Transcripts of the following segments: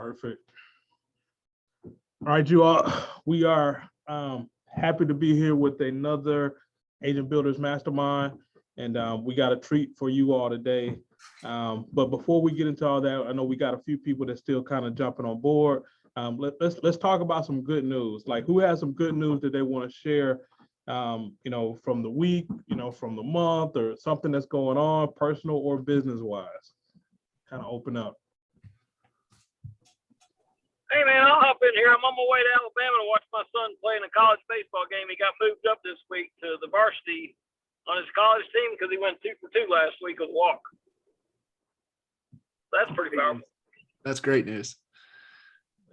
Perfect. All right, you all. We are happy to be here with another Agent Builders Mastermind, and we got a treat for you all today. But before we get into all that, I know we got a few people that still kind of jumping on board. Let's talk about some good news. Like, who has some good news that they want to share? From the week, from the month, or something that's going on, personal or business wise. Kind of open up. Hey man, I'll hop in here. I'm on my way to Alabama to watch my son play in a college baseball game. He got moved up this week to the varsity on his college team because he went 2 for 2 last week with a walk. That's pretty powerful. That's great news.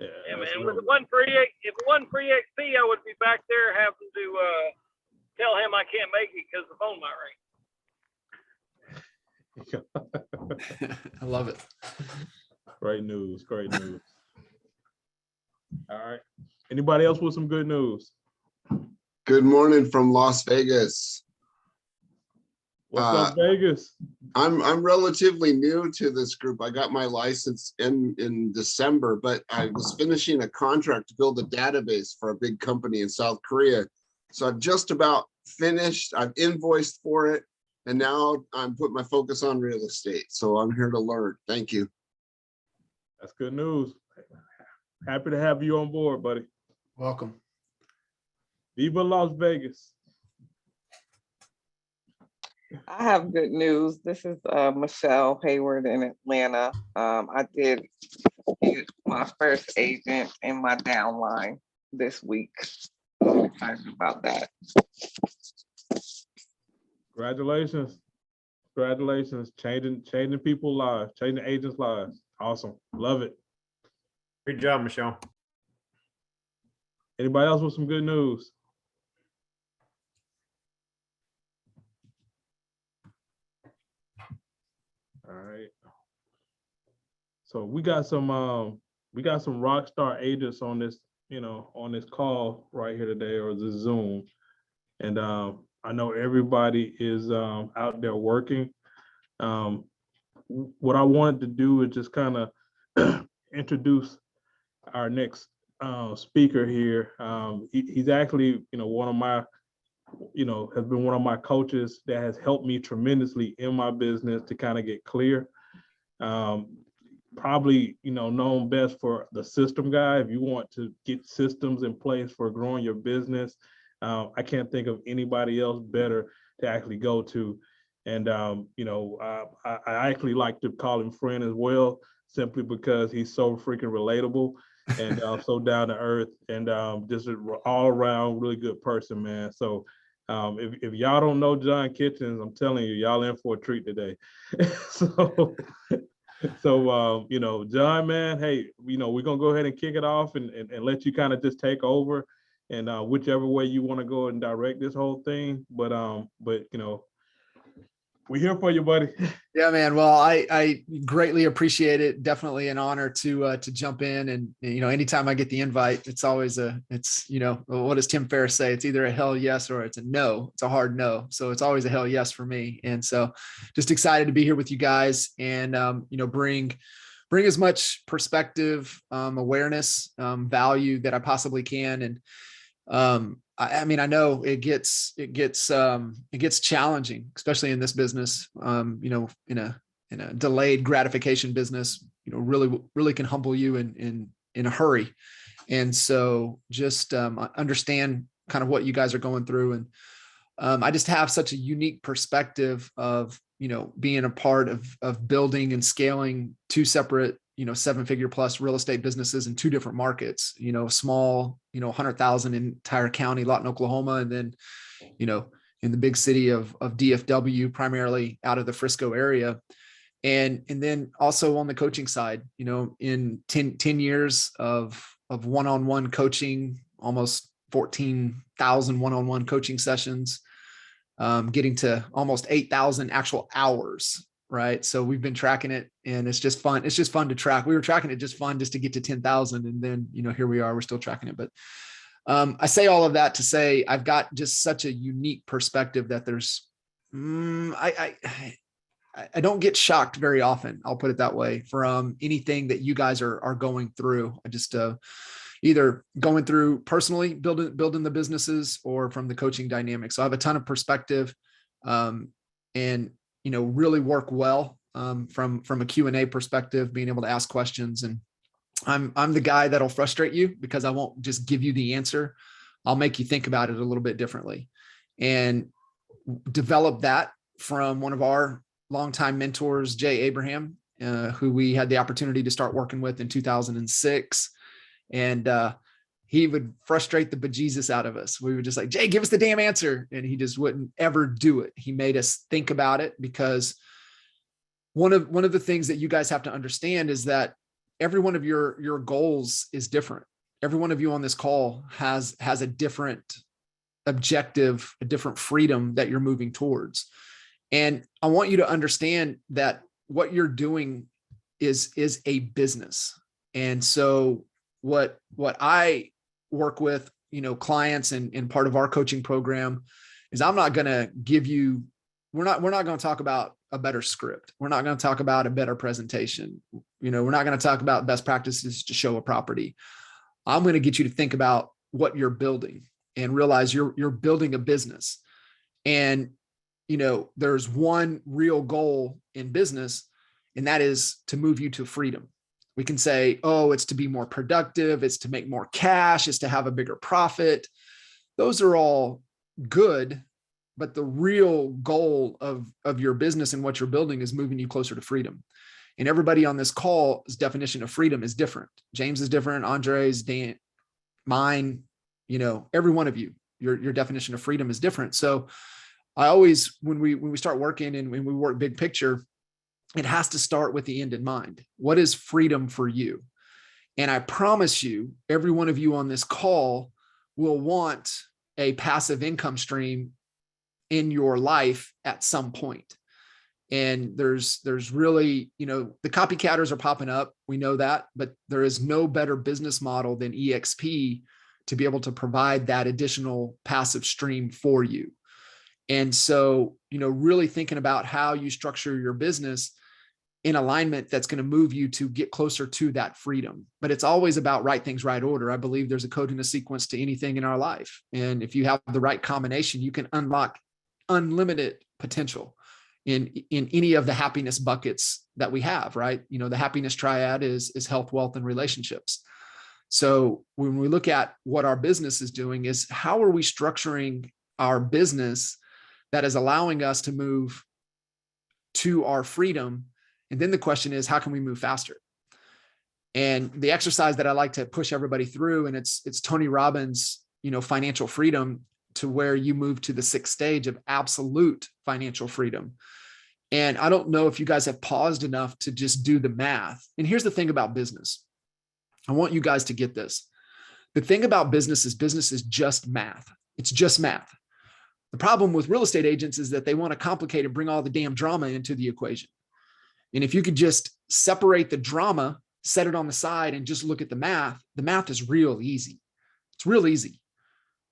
Yeah, man. With the 1 for EXP, I would be back there having to tell him I can't make it because the phone might ring. I love it. Great news. Great news. All right. Anybody else with some good news? Good morning from Las Vegas. What's up, Vegas? I'm relatively new to this group. I got my license in December, but I was finishing a contract to build a database for a big company in South Korea. So I've just about finished. I've invoiced for it, and now I'm putting my focus on real estate. So I'm here to learn. Thank you. That's good news. Happy to have you on board, buddy. Welcome. Viva Las Vegas. I have good news. This is Michelle Hayward in Atlanta. I did get my first agent in my downline this week. I'm excited about that. Congratulations. Congratulations. Changing people's lives, changing agents' lives. Awesome. Love it. Great job, Michelle. Anybody else with some good news? All right. So we got some rock star agents on this, on this call right here today, or the Zoom. And I know everybody is out there working. What I wanted to do is just kind of introduce our next speaker here. He's actually, one of my, has been one of my coaches that has helped me tremendously in my business to kind of get clear. Probably, known best for the system guy. If you want to get systems in place for growing your business, I can't think of anybody else better to actually go to. And, I actually like to call him friend as well, simply because he's so freaking relatable and so down to earth, and just an all around really good person, man. So if y'all don't know John Kitchens, I'm telling you, y'all in for a treat today. So John, man, hey, we're gonna go ahead and kick it off and let you kind of just take over, and whichever way you want to go and direct this whole thing. But we're here for you, buddy. Yeah, man. Well, I greatly appreciate it. Definitely an honor to jump in, and anytime I get the invite, it's always what does Tim Ferriss say? It's either a hell yes or it's a no. It's a hard no. So it's always a hell yes for me. And so just excited to be here with you guys and bring as much perspective, awareness, value that I possibly can. And I mean, I know it gets challenging, especially in this business. In a delayed gratification business, really can humble you in a hurry. And so just understand kind of what you guys are going through. And I just have such a unique perspective of, being a part of building and scaling 2 separate 7-figure plus real estate businesses in 2 different markets, small, 100,000 entire county, Lawton, Oklahoma. And then, in the big city of DFW, primarily out of the Frisco area. And then also on the coaching side, in 10 years of one-on-one coaching, almost 14,000 one-on-one coaching sessions, getting to almost 8,000 actual hours. Right. So we've been tracking it, and it's just fun. It's just fun to track. We were tracking it just to get to 10,000. And then, here we are, we're still tracking it. But I say all of that to say, I've got just such a unique perspective that there's, I I don't get shocked very often. I'll put it that way, from anything that you guys are going through. I just, either going through personally building the businesses or from the coaching dynamic. So I have a ton of perspective, and, really work well, from a Q&A perspective, being able to ask questions. And I'm the guy that'll frustrate you because I won't just give you the answer. I'll make you think about it a little bit differently, and develop that from one of our longtime mentors, Jay Abraham, who we had the opportunity to start working with in 2006. And he would frustrate the bejesus out of us. We were just like, Jay, give us the damn answer. And he just wouldn't ever do it. He made us think about it, because one of the things that you guys have to understand is that every one of your goals is different. Every one of you on this call has a different objective, a different freedom that you're moving towards. And I want you to understand that what you're doing is a business. And so what I work with, clients and part of our coaching program is, I'm not going to give you, we're not going to talk about a better script. We're not going to talk about a better presentation. We're not going to talk about best practices to show a property. I'm going to get you to think about what you're building and realize you're building a business. And, there's one real goal in business, and that is to move you to freedom. We can say, oh, it's to be more productive. It's to make more cash. It's to have a bigger profit. Those are all good, but the real goal of your business and what you're building is moving you closer to freedom. And everybody on this call's definition of freedom is different. James is different. Andre's, Dan, mine, every one of you, your definition of freedom is different. So I always, when we start working and when we work big picture, it has to start with the end in mind. What is freedom for you? And I promise you, every one of you on this call will want a passive income stream in your life at some point. And there's really, the copycatters are popping up. We know that, but there is no better business model than EXP to be able to provide that additional passive stream for you. And so, really thinking about how you structure your business in alignment that's going to move you to get closer to that freedom. But it's always about right things, right order. I believe there's a code and a sequence to anything in our life. And if you have the right combination, you can unlock unlimited potential in any of the happiness buckets that we have, right? The happiness triad is health, wealth, and relationships. So when we look at what our business is doing, is how are we structuring our business that is allowing us to move to our freedom? And then the question is, how can we move faster? And the exercise that I like to push everybody through, and it's Tony Robbins, financial freedom, to where you move to the 6th stage of absolute financial freedom. And I don't know if you guys have paused enough to just do the math. And here's the thing about business. I want you guys to get this. The thing about business is just math. It's just math. The problem with real estate agents is that they want to complicate and bring all the damn drama into the equation. And if you could just separate the drama, set it on the side, and just look at the math is real easy. It's real easy.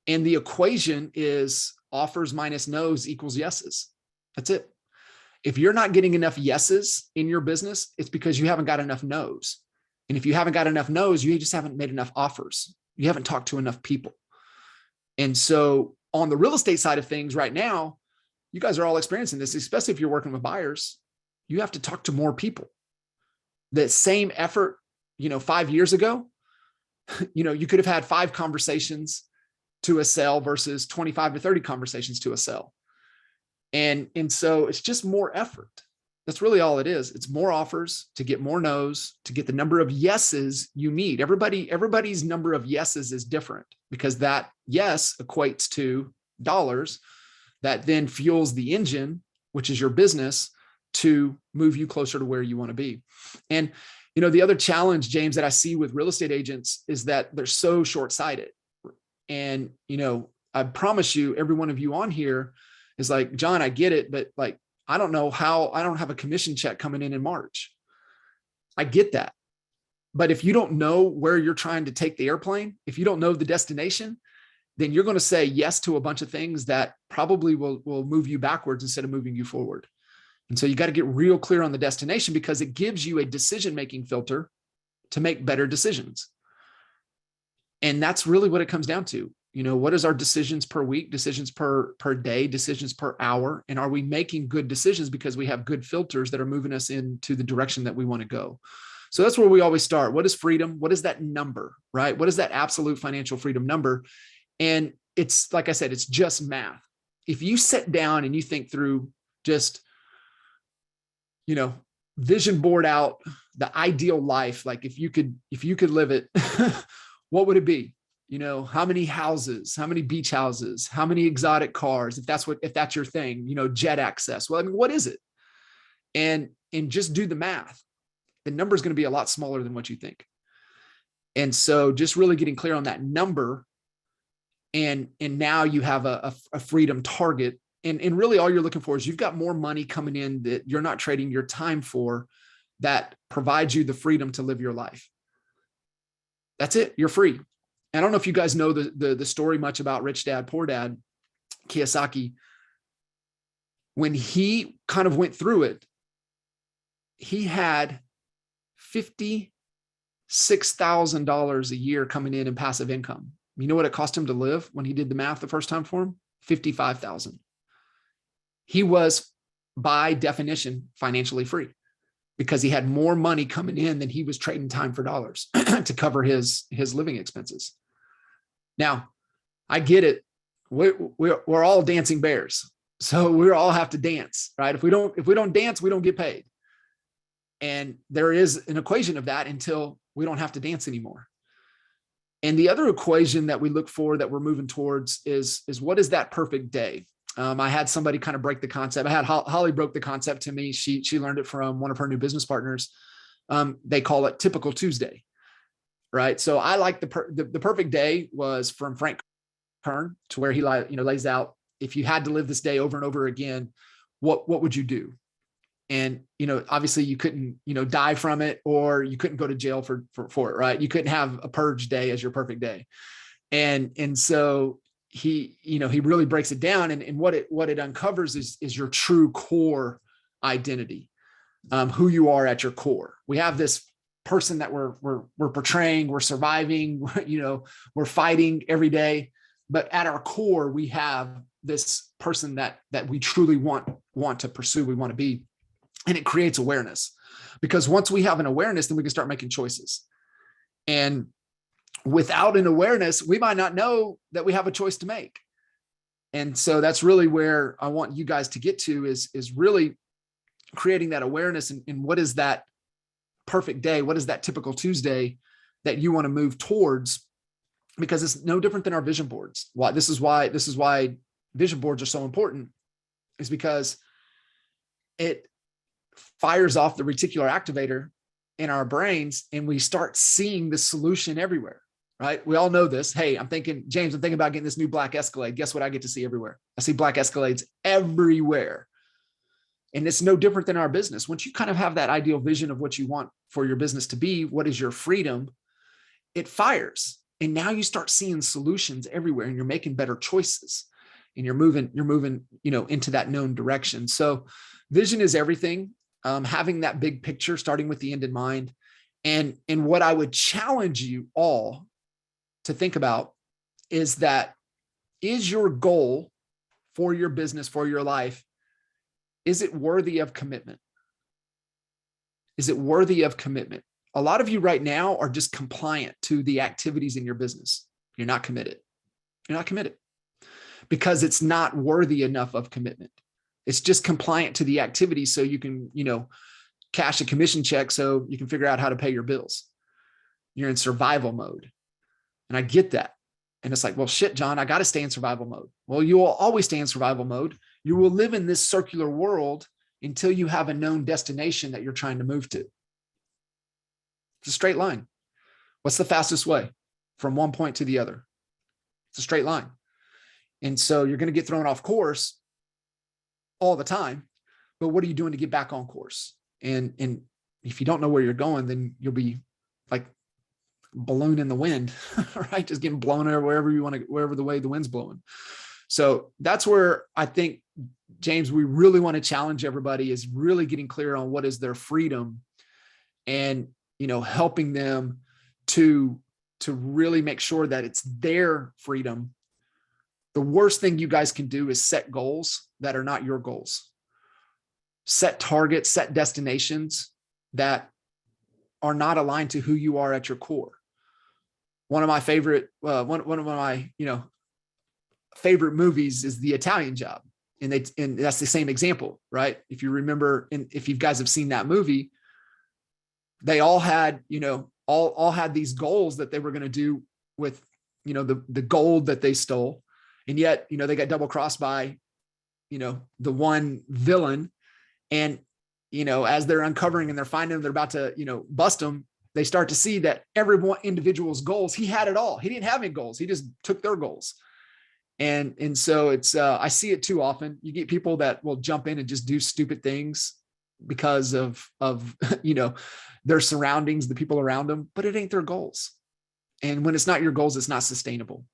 And the equation is offers minus no's equals yeses. That's it. If you're not getting enough yeses in your business, it's because you haven't got enough no's. And if you haven't got enough no's, you just haven't made enough offers. You haven't talked to enough people. And so on the real estate side of things right now, you guys are all experiencing this, especially if you're working with buyers. You have to talk to more people. The same effort, 5 years ago, you could have had 5 conversations to a sell versus 25 to 30 conversations to a sell. And so it's just more effort. That's really all it is. It's more offers to get more no's, to get the number of yeses you need. Everybody's number of yeses is different, because that yes equates to dollars that then fuels the engine, which is your business, to move you closer to where you want to be. And, the other challenge, James, that I see with real estate agents is that they're so short-sighted. And, I promise you, every one of you on here is like, John, I get it, but I don't know how, I don't have a commission check coming in March. I get that. But if you don't know where you're trying to take the airplane, if you don't know the destination, then you're going to say yes to a bunch of things that probably will move you backwards instead of moving you forward. And so you got to get real clear on the destination, because it gives you a decision-making filter to make better decisions. And that's really what it comes down to. What is our decisions per week, decisions per day, decisions per hour? And are we making good decisions because we have good filters that are moving us into the direction that we want to go? So that's where we always start. What is freedom? What is that number, right? What is that absolute financial freedom number? And it's, like I said, it's just math. If you sit down and you think through just, vision board out the ideal life, like if you could live it, what would it be? How many houses, how many beach houses, how many exotic cars, if that's your thing, jet access. Well, I mean, what is it? And just do the math. The number is going to be a lot smaller than what you think. And so just really getting clear on that number. And now you have a freedom target. And really all you're looking for is you've got more money coming in that you're not trading your time for, that provides you the freedom to live your life. That's it. You're free. I don't know if you guys know the story much about Rich Dad, Poor Dad, Kiyosaki. When he kind of went through it, he had $56,000 a year coming in passive income. You know what it cost him to live when he did the math the first time for him? $55,000. He was, by definition, financially free, because he had more money coming in than he was trading time for dollars to cover his living expenses. Now, I get it. We're all dancing bears. So we all have to dance, right? If we don't dance, we don't get paid. And there is an equation of that until we don't have to dance anymore. And the other equation that we look for, that we're moving towards, is what is that perfect day? I had somebody kind of break the concept. I had Holly broke the concept to me. She learned it from one of her new business partners. They call it typical Tuesday, right? So I like the perfect day was from Frank Kern, to where he lays out, if you had to live this day over and over again, what would you do? And, obviously you couldn't, die from it, or you couldn't go to jail for it, right? You couldn't have a purge day as your perfect day. And so he really breaks it down. And what it uncovers is your true core identity, who you are at your core. We have this person that we're portraying, we're surviving, we're fighting every day, but at our core, we have this person that we truly want to pursue, we want to be. And it creates awareness, because once we have an awareness, then we can start making choices. And without an awareness, we might not know that we have a choice to make. And so that's really where I want you guys to get to, is really creating that awareness. And what is that perfect day? What is that typical Tuesday that you want to move towards? Because it's no different than our vision boards. This is why vision boards are so important, is because it fires off the reticular activator in our brains, and we start seeing the solution everywhere, right? We all know this. Hey, I'm thinking about getting this new black Escalade. Guess what I get to see everywhere? I see black Escalades everywhere. And it's no different than our business. Once you kind of have that ideal vision of what you want for your business to be, what is your freedom, it fires. And now you start seeing solutions everywhere, and you're making better choices, and you're moving, into that known direction. So vision is everything. Having that big picture, starting with the end in mind. And what I would challenge you all to think about is your goal for your business, for your life, is it worthy of commitment? Is it worthy of commitment? A lot of you right now are just compliant to the activities in your business. You're not committed. You're not committed because it's not worthy enough of commitment. It's just compliant to the activity so you can, cash a commission check so you can figure out how to pay your bills. You're in survival mode. And I get that. And it's like, well, shit, John, I got to stay in survival mode. Well, you will always stay in survival mode. You will live in this circular world until you have a known destination that you're trying to move to. It's a straight line. What's the fastest way from one point to the other? It's a straight line. And so you're going to get thrown off course all the time, but what are you doing to get back on course? And if you don't know where you're going, then you'll be like balloon in the wind, right? Just getting blown wherever you want to, wherever the way the wind's blowing. So that's where I think James, we really want to challenge everybody is really getting clear on what is their freedom and, helping them to really make sure that it's their freedom. The worst thing you guys can do is set goals that are not your goals. Set targets, set destinations that are not aligned to who you are at your core. One of my favorite, favorite movies is The Italian Job. And that's the same example, right? If you remember, and if you guys have seen that movie, they all had, all had these goals that they were going to do with, the gold that they stole. And yet, they got double crossed by, the one villain. And, as they're uncovering and they're finding them, they're about to, bust them. They start to see that every one individual's goals, he had it all. He didn't have any goals. He just took their goals. And so it's, I see it too often. You get people that will jump in and just do stupid things because of, their surroundings, the people around them, but it ain't their goals. And when it's not your goals, it's not sustainable.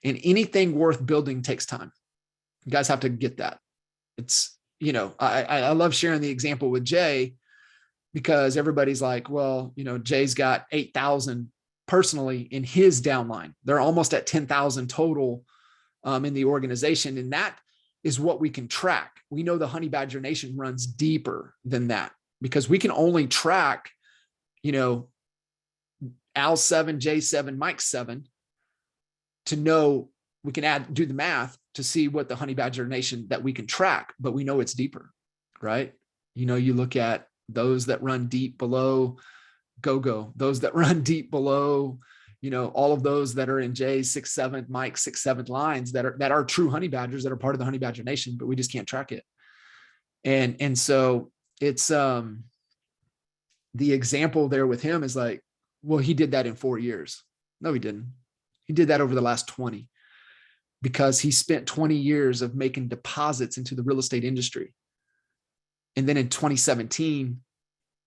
And anything worth building takes time. You guys have to get that. It's, I love sharing the example with Jay because everybody's like, well, Jay's got 8,000 personally in his downline. They're almost at 10,000 total in the organization. And that is what we can track. We know the Honey Badger Nation runs deeper than that because we can only track, Al 7, J 7, Mike 7 to know we can do the math to see what the Honey Badger Nation that we can track, but we know it's deeper, right? You look at those that run deep below Go-Go, those that run deep below, all of those that are in Jay's 6th, 7th, Mike's 6th, 7th lines that are true Honey Badgers that are part of the Honey Badger Nation, but we just can't track it. And so it's, the example there with him is like, well, he did that in 4 years. No, he didn't. He did that over the last 20 because he spent 20 years of making deposits into the real estate industry. And then in 2017,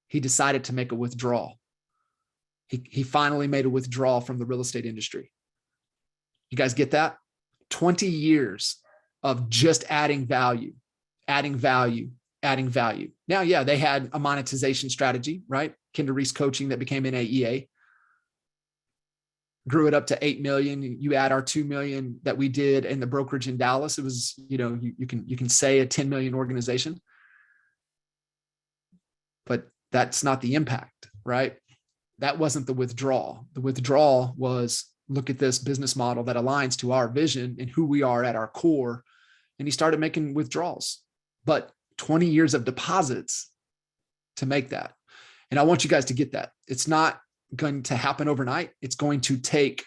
he decided to make a withdrawal. He finally made a withdrawal from the real estate industry. You guys get that? 20 years of just adding value, adding value, adding value. Now, yeah, they had a monetization strategy, right? Kinder Reese Coaching that became NAEA. Grew it up to 8 million. You add our 2 million that we did in the brokerage in Dallas. It was, you can say a 10 million organization, but that's not the impact, right? That wasn't the withdrawal. The withdrawal was look at this business model that aligns to our vision and who we are at our core. And he started making withdrawals, but 20 years of deposits to make that. And I want you guys to get that. It's not going to happen overnight. It's going to take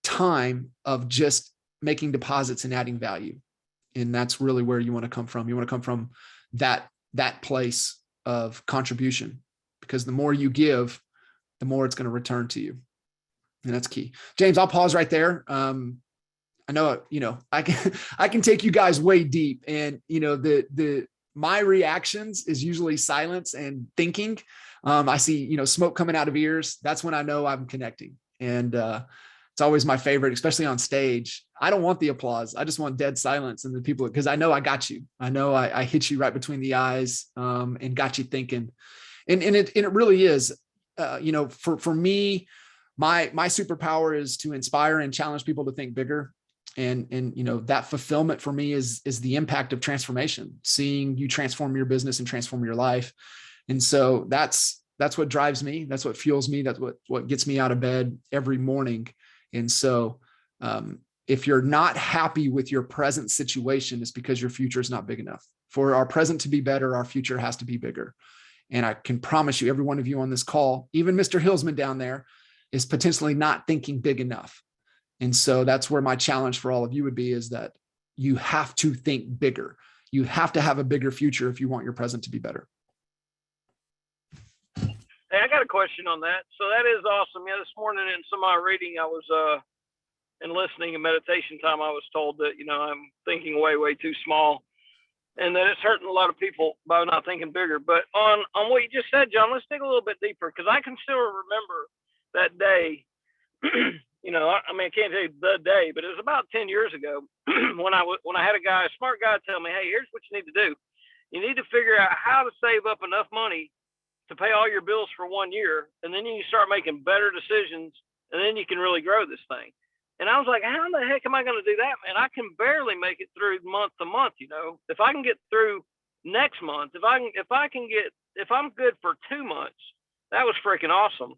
time of just making deposits and adding value. And that's really where you want to come from. You want to come from that place of contribution, because the more you give, the more it's going to return to you. And that's key. James, I'll pause right there. I know, I can take you guys way deep, and, my reactions is usually silence and thinking. I see, smoke coming out of ears. That's when I know I'm connecting. And it's always my favorite, especially on stage. I don't want the applause. I just want dead silence and the people, because I know I got you. I know I hit you right between the eyes and got you thinking. And it really is, for me, my superpower is to inspire and challenge people to think bigger. And that fulfillment for me is the impact of transformation, seeing you transform your business and transform your life. And so that's what drives me. That's what fuels me. That's what gets me out of bed every morning. And so if you're not happy with your present situation, it's because your future is not big enough. For our present to be better, our future has to be bigger. And I can promise you, every one of you on this call, even Mr. Hillsman down there, is potentially not thinking big enough. And so that's where my challenge for all of you would be, is that you have to think bigger. You have to have a bigger future if you want your present to be better. Hey, I got a question on that. So that is awesome. Yeah, this morning in some of my reading, I was in listening and meditation time, I was told that, I'm thinking way, way too small, and that it's hurting a lot of people by not thinking bigger. But on what you just said, John, let's dig a little bit deeper, because I can still remember that day. I mean, I can't tell you the day, but it was about 10 years ago when I had a smart guy tell me, hey, here's what you need to do. You need to figure out how to save up enough money to pay all your bills for 1 year. And then you start making better decisions, and then you can really grow this thing. And I was like, how the heck am I going to do that, man? I can barely make it through month to month. If I can get through next month, if I'm good for 2 months, that was freaking awesome.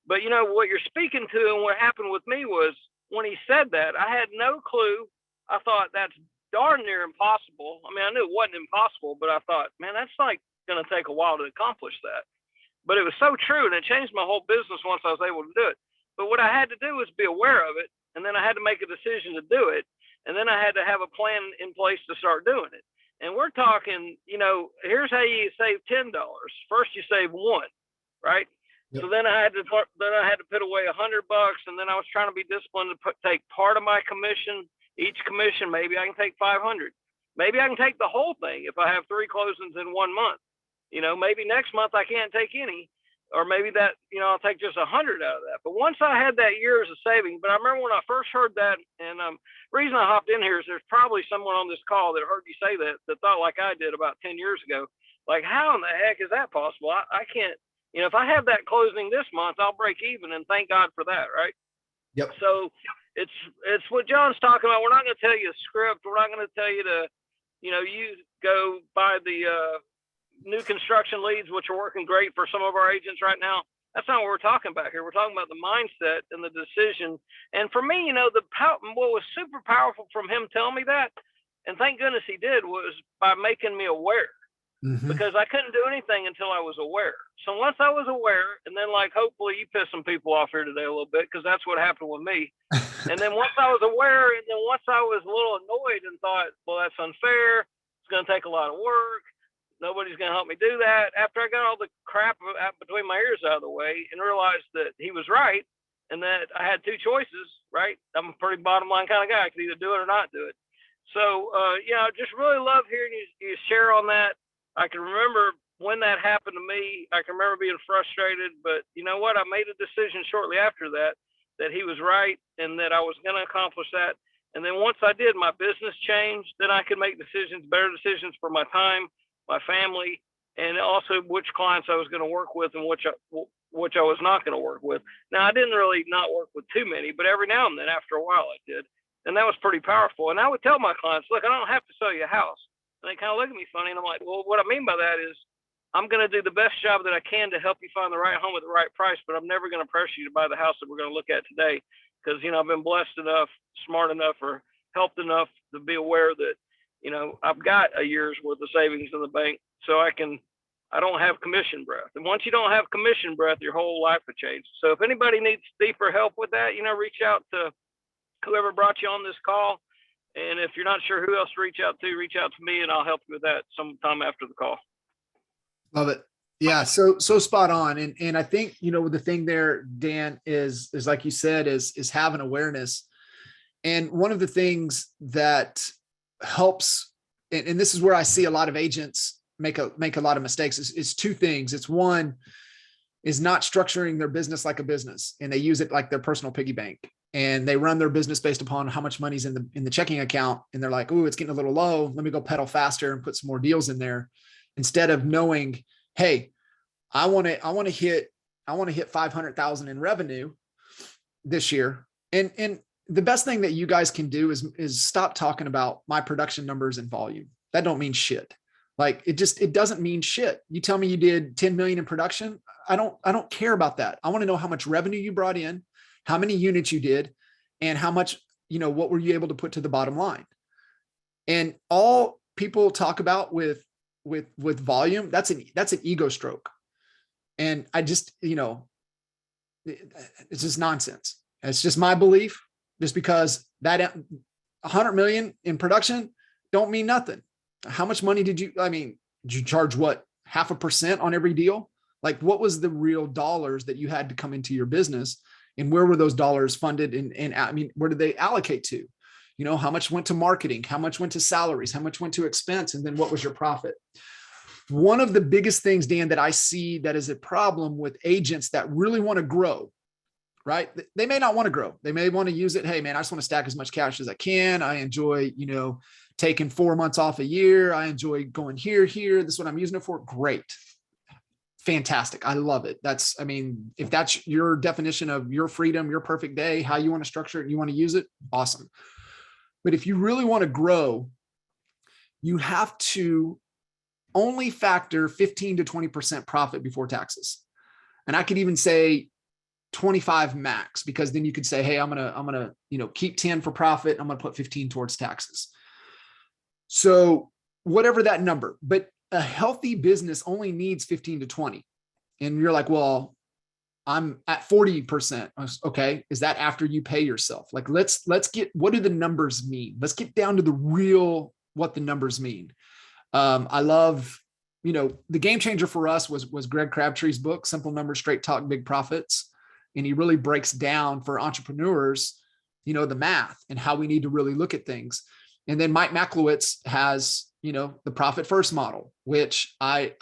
But what you're speaking to and what happened with me was when he said that, I had no clue. I thought that's darn near impossible. I mean, I knew it wasn't impossible, but I thought, man, that's like going to take a while to accomplish that. But it was so true, and it changed my whole business once I was able to do it. But what I had to do was be aware of it, and then I had to make a decision to do it, and then I had to have a plan in place to start doing it. And we're talking, here's how you save $10. First, you save one, right? Yep. So then I had to put away $100, and then I was trying to be disciplined to take part of my commission, each commission. Maybe I can take 500. Maybe I can take the whole thing if I have 3 closings in 1 month. Maybe next month I can't take any, or maybe that, I'll take just 100 out of that. But once I had that years of saving, but I remember when I first heard that, and the reason I hopped in here is there's probably someone on this call that heard you say that thought like I did about 10 years ago. Like, how in the heck is that possible? I can't, if I have that closing this month, I'll break even, and thank God for that, right? Yep. So it's what John's talking about. We're not going to tell you a script. We're not going to tell you to, you go buy the new construction leads, which are working great for some of our agents right now. That's not what we're talking about here. We're talking about the mindset and the decision. And for me, what was super powerful from him telling me that, and thank goodness he did, was by making me aware. Mm-hmm. Because I couldn't do anything until I was aware. So once I was aware, and then hopefully you pissed some people off here today a little bit, because that's what happened with me. And then once I was aware, and then once I was a little annoyed and thought, well, that's unfair. It's going to take a lot of work. Nobody's going to help me do that. After I got all the crap between my ears out of the way and realized that he was right, and that I had 2 choices, right? I'm a pretty bottom line kind of guy. I could either do it or not do it. So, I just really love hearing you share on that. I can remember when that happened to me. I can remember being frustrated, but you know what? I made a decision shortly after that he was right and that I was going to accomplish that. And then once I did, my business changed. Then I could make better decisions for my time, my family, and also which clients I was going to work with and which I was not going to work with. Now, I didn't really not work with too many, but every now and then after a while I did. And that was pretty powerful. And I would tell my clients, look, I don't have to sell you a house. And they kind of look at me funny, and I'm like, well, what I mean by that is I'm going to do the best job that I can to help you find the right home at the right price, but I'm never going to pressure you to buy the house that we're going to look at today, because, I've been blessed enough, smart enough, or helped enough to be aware that, I've got a year's worth of savings in the bank, so I don't have commission breath. And once you don't have commission breath, your whole life will change. So if anybody needs deeper help with that, reach out to whoever brought you on this call. And if you're not sure who else to reach out to me, and I'll help you with that sometime after the call. Love it. Yeah. So spot on. And I think, the thing there, Dan, is like you said, is having awareness. And one of the things that helps, and this is where I see a lot of agents make a lot of mistakes, is 2 things. It's one is not structuring their business like a business, and they use it like their personal piggy bank. And they run their business based upon how much money's in the checking account. And they're like, oh, it's getting a little low. Let me go pedal faster and put some more deals in there, instead of knowing, hey, I want to hit 500,000 in revenue this year. And the best thing that you guys can do is stop talking about my production numbers and volume. That don't mean shit. Like it doesn't mean shit. You tell me you did 10 million in production. I don't care about that. I want to know how much revenue you brought in, how many units you did, and how much, what were you able to put to the bottom line? And all people talk about with volume, that's an ego stroke. And I just, it's just nonsense. It's just my belief, just because that 100 million in production don't mean nothing. How much money did you charge what, 0.5% on every deal? Like, what was the real dollars that you had to come into your business? And where were those dollars funded? And where did they allocate to? How much went to marketing? How much went to salaries? How much went to expense? And then what was your profit? One of the biggest things, Dan, that I see that is a problem with agents that really want to grow right? They may not want to grow. They may want to use it. Hey man, I just want to stack as much cash as I can. I enjoy, taking 4 months off a year. I enjoy going here. This is what I'm using it for. Great. Fantastic. I love it. If that's your definition of your freedom, your perfect day, how you want to structure it and you want to use it, awesome. But if you really want to grow, you have to only factor 15 to 20% profit before taxes. And I could even say 25 max, because then you could say, hey, I'm going to, keep 10 for profit. I'm going to put 15 towards taxes. So whatever that number, but a healthy business only needs 15 to 20. And you're like, well, I'm at 40%. Okay. Is that after you pay yourself? Like, let's get, what do the numbers mean? Let's get down to the real, what the numbers mean. I love, the game changer for us was Greg Crabtree's book, Simple Numbers, Straight Talk, Big Profits. And he really breaks down for entrepreneurs, the math and how we need to really look at things. And then Mike Maklowitz has, the profit first model, which I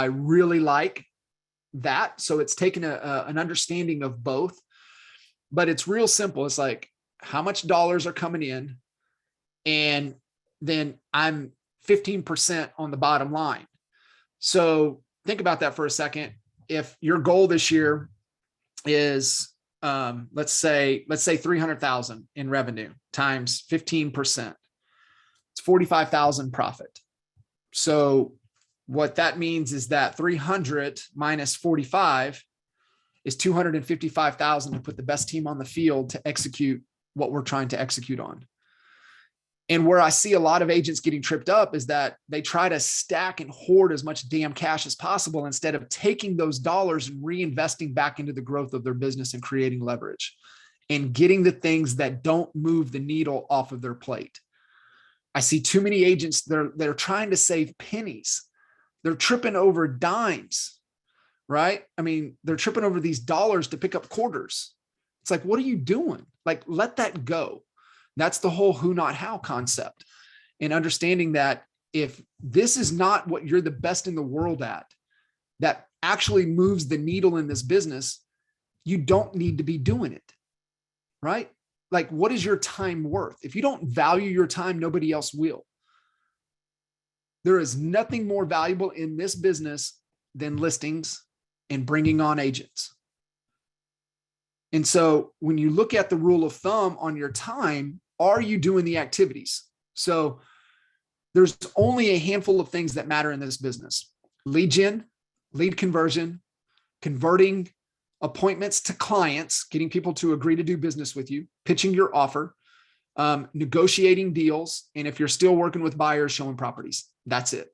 really like that. So it's taken an understanding of both, but it's real simple. It's like, how much dollars are coming in? And then I'm 15% on the bottom line. So think about that for a second. If your goal this year is, let's say 300,000 in revenue times 15%, it's 45,000 profit. So what that means is that 300 minus 45 is 255,000 to put the best team on the field to execute what we're trying to execute on. And where I see a lot of agents getting tripped up is that they try to stack and hoard as much damn cash as possible instead of taking those dollars and reinvesting back into the growth of their business and creating leverage and getting the things that don't move the needle off of their plate. I see too many agents, they're trying to save pennies. They're tripping over dimes, right? They're tripping over these dollars to pick up quarters. It's like, what are you doing? Like, let that go. That's the whole who, not how concept. And understanding that if this is not what you're the best in the world at, that actually moves the needle in this business, you don't need to be doing it, right? Like, what is your time worth? If you don't value your time, nobody else will. There is nothing more valuable in this business than listings and bringing on agents. And so when you look at the rule of thumb on your time, are you doing the activities? So there's only a handful of things that matter in this business: lead gen, lead conversion, converting appointments to clients, getting people to agree to do business with you, pitching your offer, negotiating deals. And if you're still working with buyers, showing properties. That's it.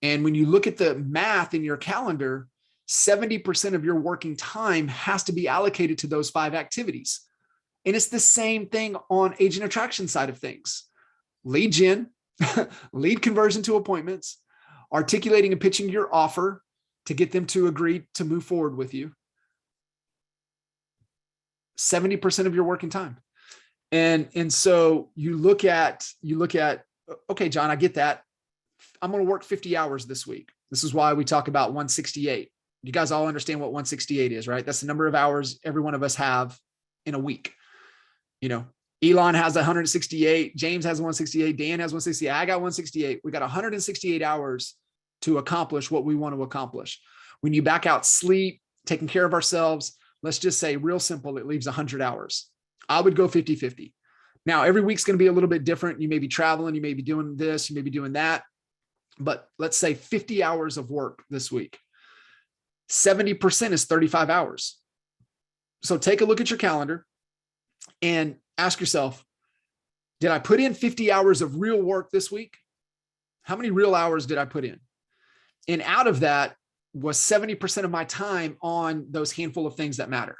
And when you look at the math in your calendar, 70% of your working time has to be allocated to those 5 activities. And it's the same thing on agent attraction side of things: lead gen, lead conversion to appointments, articulating and pitching your offer to get them to agree to move forward with you. 70% of your working time. And so you look at, okay, John, I get that. I'm going to work 50 hours this week. This is why we talk about 168. You guys all understand what 168 is, right? That's the number of hours every one of us have in a week. Elon has 168, James has 168, Dan has 168, I got 168. We got 168 hours to accomplish what we want to accomplish. When you back out sleep, taking care of ourselves, let's just say real simple, it leaves 100 hours. I would go 50-50. Now, every week's going to be a little bit different. You may be traveling, you may be doing this, you may be doing that, but let's say 50 hours of work this week. 70% is 35 hours. So take a look at your calendar and ask yourself, did I put in 50 hours of real work this week? How many real hours did I put in? And out of that was 70% of my time on those handful of things that matter.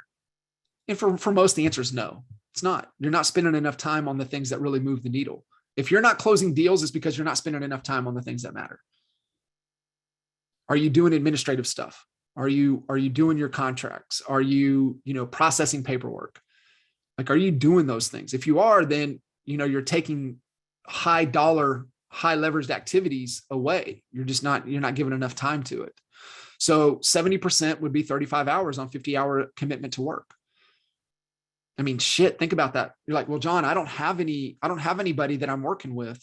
And for most, the answer is no, it's not. You're not spending enough time on the things that really move the needle. If you're not closing deals, it's because you're not spending enough time on the things that matter. Are you doing administrative stuff? Are you doing your contracts? Are you, processing paperwork? Like, are you doing those things? If you are, then, you're taking high dollar, high leveraged activities away. You're not giving enough time to it. So 70% would be 35 hours on 50-hour commitment to work. I mean, shit, think about that. You're like, well, John, I don't have anybody that I'm working with.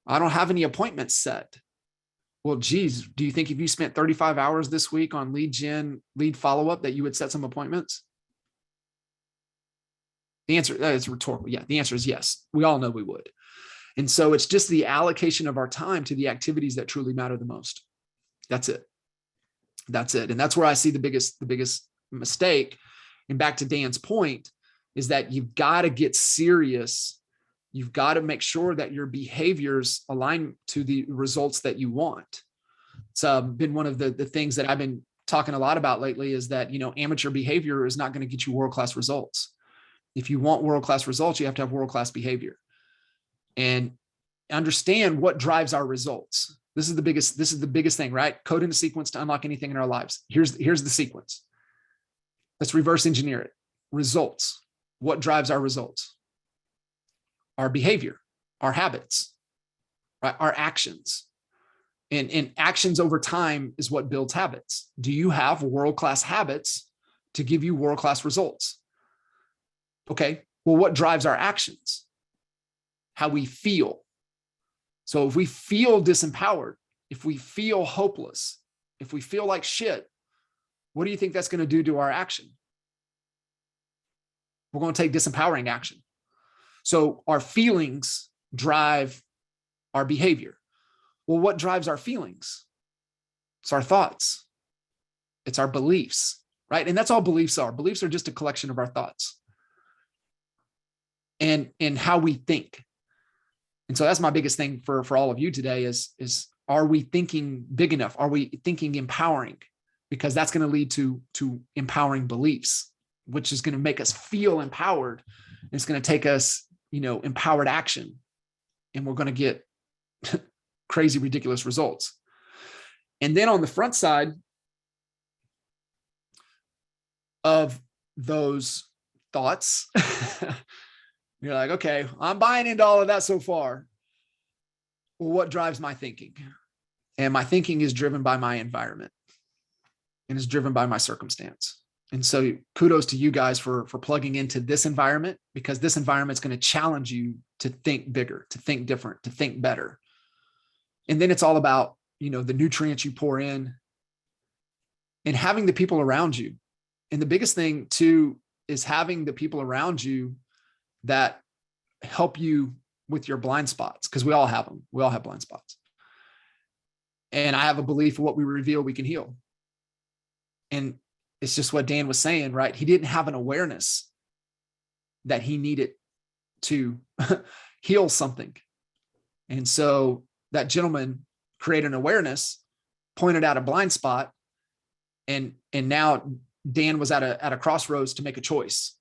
I don't have any appointments set. Well, geez, do you think if you spent 35 hours this week on lead gen, lead follow-up, that you would set some appointments? The answer is rhetorical. Yeah, the answer is yes. We all know we would. And so it's just the allocation of our time to the activities that truly matter the most. That's it. That's it. And that's where I see the biggest mistake. And back to Dan's point is that you've got to get serious. You've got to make sure that your behaviors align to the results that you want. It's been one of the things that I've been talking a lot about lately is that, amateur behavior is not going to get you world-class results. If you want world-class results, you have to have world-class behavior and understand what drives our results. This is the biggest thing, right? Code in a sequence to unlock anything in our lives. Here's the sequence. Let's reverse engineer it. Results. What drives our results? Our behavior, our habits, right? Our actions. And actions over time is what builds habits. Do you have world-class habits to give you world-class results? Okay, well, what drives our actions? How we feel. So if we feel disempowered, if we feel hopeless, if we feel like shit, what do you think that's going to do to our action? We're going to take disempowering action. So our feelings drive our behavior. Well, what drives our feelings? It's our thoughts. It's our beliefs, right? And that's all beliefs are. Beliefs are just a collection of our thoughts and how we think. And so that's my biggest thing for all of you today is are we thinking big enough? Are we thinking empowering? Because that's going to lead to empowering beliefs, which is going to make us feel empowered. It's going to take us, empowered action, and we're going to get crazy, ridiculous results. And then on the front side of those thoughts, you're like, okay, I'm buying into all of that so far. Well, what drives my thinking? And my thinking is driven by my environment and is driven by my circumstance. And so kudos to you guys for plugging into this environment, because this environment is going to challenge you to think bigger, to think different, to think better. And then it's all about, the nutrients you pour in and having the people around you. And the biggest thing too is having the people around you that help you with your blind spots, because we all have them. We all have blind spots. And I have a belief of what we reveal, we can heal. And it's just what Dan was saying, right? He didn't have an awareness that he needed to heal something. And so that gentleman created an awareness, pointed out a blind spot, and now Dan was at a crossroads to make a choice.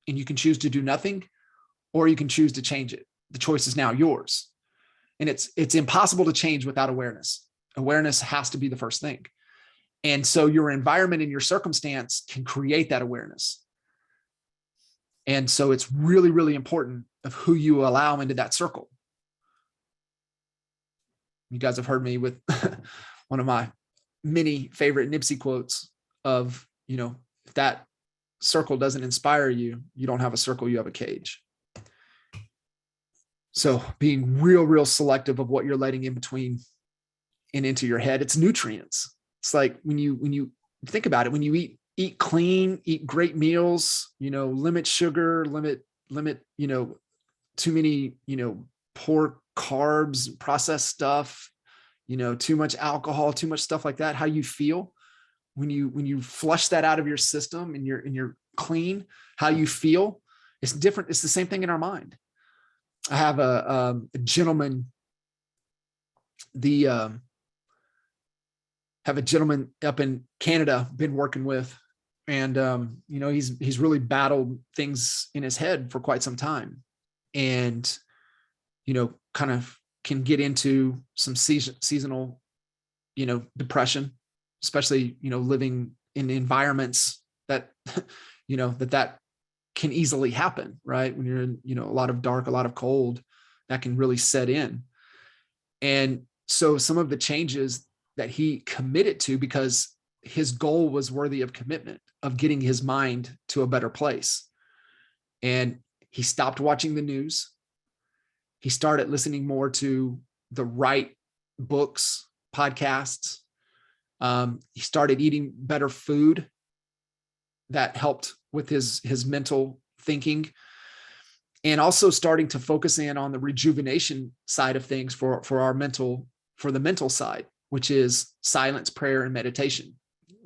And you can choose to do nothing, or you can choose to change it. The choice is now yours. And it's impossible to change without awareness. Awareness has to be the first thing. And so your environment and your circumstance can create that awareness. And so it's really, really important of who you allow into that circle. You guys have heard me with one of my many favorite Nipsey quotes of, if that circle doesn't inspire you, you don't have a circle, you have a cage. So being real selective of what you're letting in between and into your head. It's nutrients. It's like when you think about it, when you eat clean, eat great meals, limit sugar, limit, too many, poor carbs, processed stuff, too much alcohol, too much stuff like that. How you feel when you flush that out of your system and you're clean, how you feel, it's different. It's the same thing in our mind. I have a gentleman, have a gentleman up in Canada been working with, and he's really battled things in his head for quite some time, and kind of can get into some seasonal depression, especially living in environments that that can easily happen, right? When you're in a lot of dark, a lot of cold, that can really set in. And so some of the changes that he committed to, because his goal was worthy of commitment, of getting his mind to a better place. And he stopped watching the news. He started listening more to the right books, podcasts. He started eating better food that helped with his mental thinking, and also starting to focus in on the rejuvenation side of things for the mental side, which is silence, prayer, and meditation.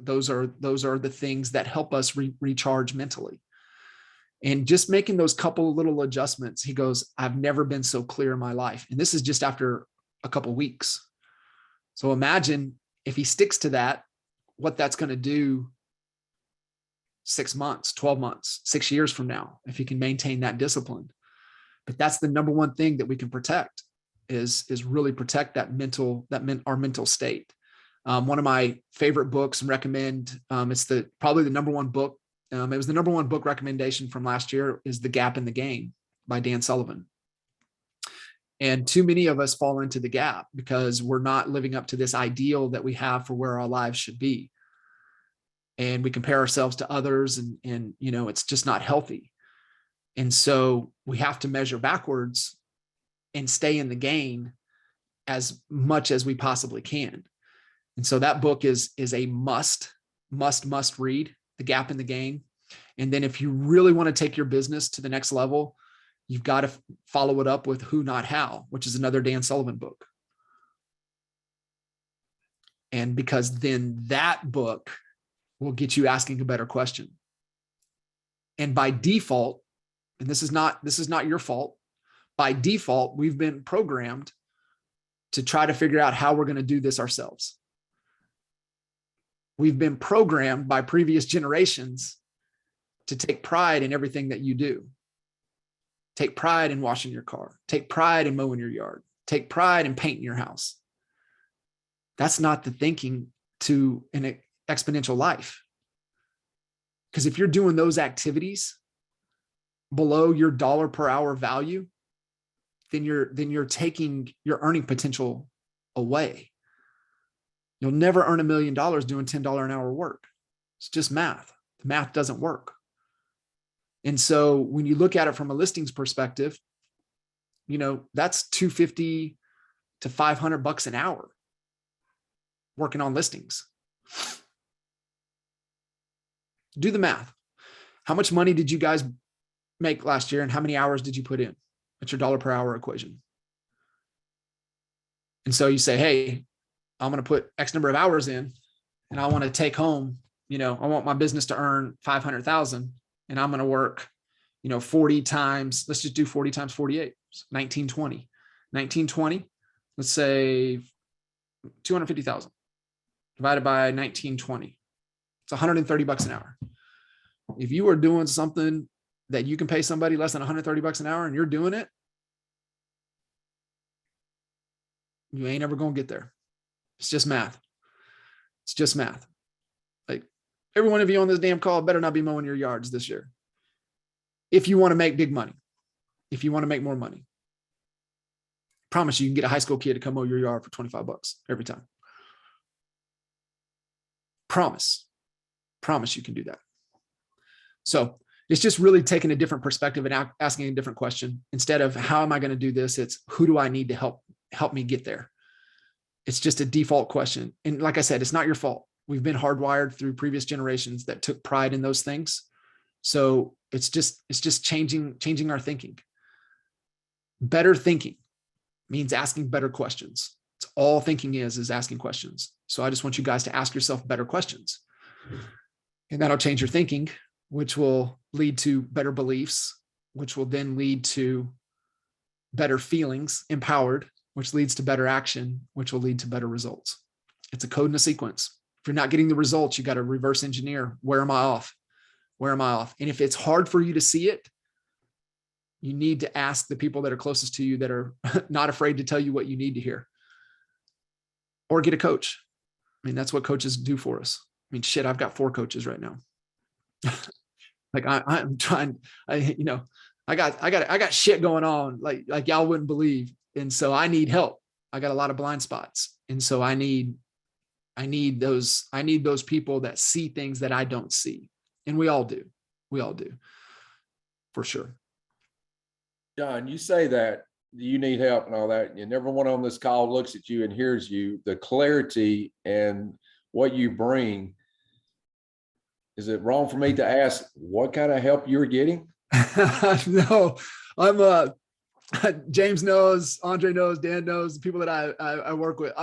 Those are the things that help us recharge mentally. And just making those couple little adjustments, he goes, I've never been so clear in my life. And this is just after a couple weeks. So imagine if he sticks to that, what that's going to do 6 months, 12 months, 6 years from now, if he can maintain that discipline. But that's the number one thing that we can protect is really protect our mental state. One of my favorite books and recommend, it's probably the number one book. It was the number one book recommendation from last year, is The Gap in the Game by Dan Sullivan. And too many of us fall into the gap because we're not living up to this ideal that we have for where our lives should be. And we compare ourselves to others, and it's just not healthy. And so we have to measure backwards and stay in the game as much as we possibly can. And so that book is a must read, The Gap in the Game. And then if you really want to take your business to the next level, you've got to follow it up with Who Not How, which is another Dan Sullivan book. And because then that book will get you asking a better question. And by default, and this is not your fault, by default, we've been programmed to try to figure out how we're going to do this ourselves. We've been programmed by previous generations to take pride in everything that you do. Take pride in washing your car. Take pride in mowing your yard. Take pride in painting your house. That's not the thinking to an exponential life. Because if you're doing those activities below your dollar per hour value, then you're taking your earning potential away. You'll never earn $1 million doing $10 an hour work. It's just math. The math doesn't work. And so when you look at it from a listings perspective, that's $250 to $500 an hour working on listings. Do the math. How much money did you guys make last year, and how many hours did you put in? That's your dollar per hour equation. And so you say, hey, I'm going to put X number of hours in, and I want to take home, I want my business to earn 500,000, and I'm going to work, 40 times, let's just do 40 times 48, 1920. 1920, let's say 250,000 divided by 1920. It's $130 an hour. If you are doing something that you can pay somebody less than $130 an hour and you're doing it, you ain't ever going to get there. It's just math. It's just math. Like, every one of you on this damn call better not be mowing your yards this year. If you want to make big money, if you want to make more money, promise you can get a high school kid to come mow your yard for $25 every time. Promise you can do that. So it's just really taking a different perspective and asking a different question. Instead of how am I going to do this? It's who do I need to help me get there? It's just a default question. And like I said, it's not your fault. We've been hardwired through previous generations that took pride in those things. So it's just changing our thinking. Better thinking means asking better questions. It's all thinking is asking questions. So I just want you guys to ask yourself better questions. And that'll change your thinking, which will lead to better beliefs, which will then lead to better feelings, empowered, which leads to better action, which will lead to better results. It's a code and a sequence. If you're not getting the results, you got to reverse engineer. Where am I off? Where am I off? And if it's hard for you to see it, you need to ask the people that are closest to you that are not afraid to tell you what you need to hear. Or get a coach. I mean, that's what coaches do for us. I mean, shit, I've got 4 coaches right now. Like I'm trying, I got shit going on like y'all wouldn't believe. And so I need help. I got a lot of blind spots. And so I need those people that see things that I don't see. And we all do. for sure. John, you say that you need help and all that, and everyone on this call looks at you and hears you, the clarity and what you bring. Is it wrong for me to ask what kind of help you're getting? No, I'm James knows, Andre knows, Dan knows, the people that I work with.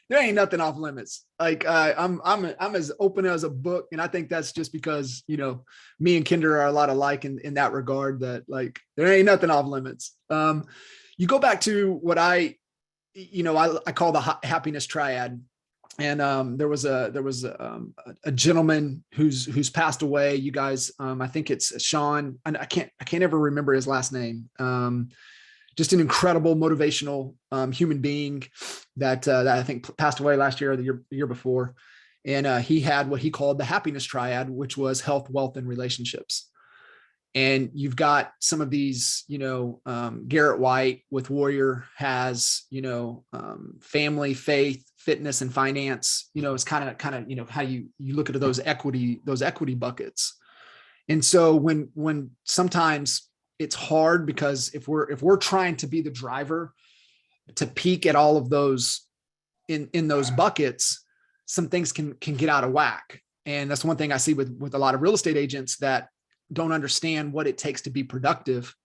There ain't nothing off limits. Like I'm as open as a book, and I think that's just because me and Kinder are a lot alike in that regard. That like there ain't nothing off limits. You go back to what I call the happiness triad, and there was a gentleman who's passed away. You guys, I think it's Sean. I can't ever remember his last name. Just an incredible motivational human being that I think passed away last year or the year before. And he had what he called the happiness triad, which was health, wealth, and relationships. And you've got some of these, Garrett White with Warrior has, family, faith, fitness, and finance. It's kind of how you look at those equity buckets. And so when sometimes it's hard, because if we're trying to be the driver to peak at all of those in those buckets, some things can get out of whack. And that's one thing I see with a lot of real estate agents that don't understand what it takes to be productive,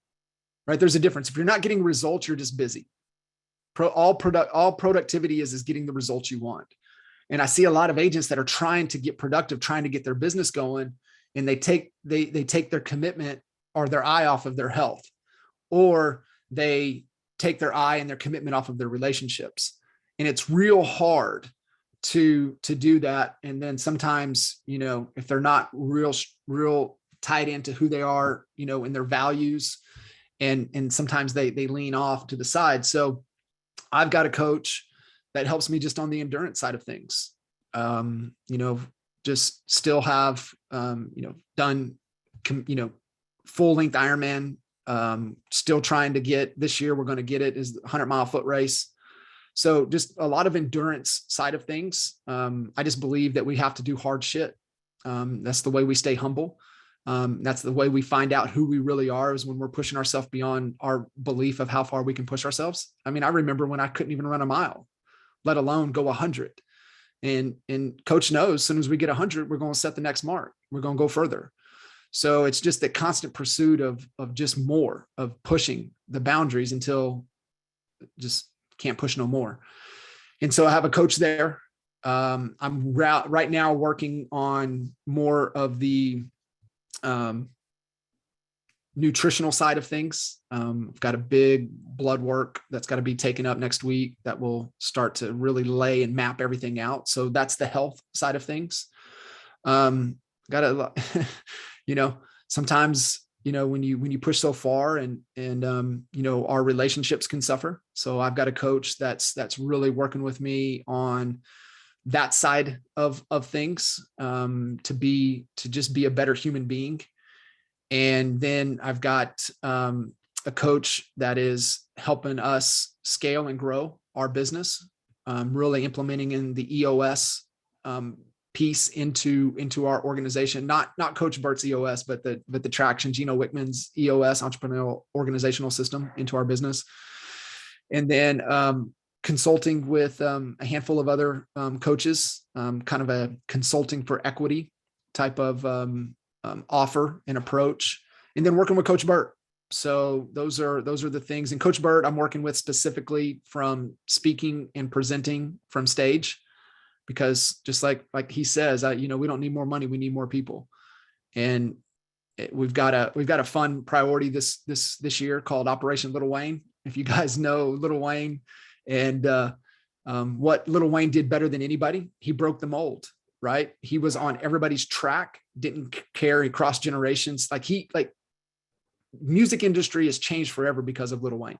right? There's a difference. If you're not getting results, you're just busy. All productivity is getting the results you want. And I see a lot of agents that are trying to get productive, trying to get their business going, and they take their commitment or their eye off of their health, or they take their eye and their commitment off of their relationships. And it's real hard to do that. And then sometimes, if they're not real tied into who they are, in their values, and sometimes they lean off to the side. So I've got a coach that helps me just on the endurance side of things. Just still have, done, full length Ironman, still trying to get this year. We're going to get it is the 100-mile foot race. So just a lot of endurance side of things. I just believe that we have to do hard shit. That's the way we stay humble. That's the way we find out who we really are, is when we're pushing ourselves beyond our belief of how far we can push ourselves. I mean, I remember when I couldn't even run a mile, let alone go 100. And coach knows as soon as we get 100, we're going to set the next mark. We're going to go further. So it's just the constant pursuit of just more, of pushing the boundaries until just can't push no more. And so I have a coach there. I'm right now working on more of the nutritional side of things. I've got a big blood work that's got to be taken up next week that will start to really lay and map everything out. So that's the health side of things. Sometimes, when you push so far and our relationships can suffer. So I've got a coach that's really working with me on that side of things, to just be a better human being. And then I've got a coach that is helping us scale and grow our business, really implementing in the EOS piece into our organization, not Coach Bert's EOS, but the Traction, Gino Wickman's EOS, entrepreneurial organizational system, into our business. And then consulting with a handful of other coaches, kind of a consulting for equity type of offer and approach, and then working with Coach Bert. So those are the things. And Coach Bert, I'm working with specifically from speaking and presenting from stage, because just like he says, we don't need more money, we need more people. And we've got a fun priority this year called Operation Little Wayne. If you guys know Little Wayne and what Little Wayne did better than anybody, he broke the mold, right? He was on everybody's track, didn't care. He crossed generations. Music industry has changed forever because of Little Wayne.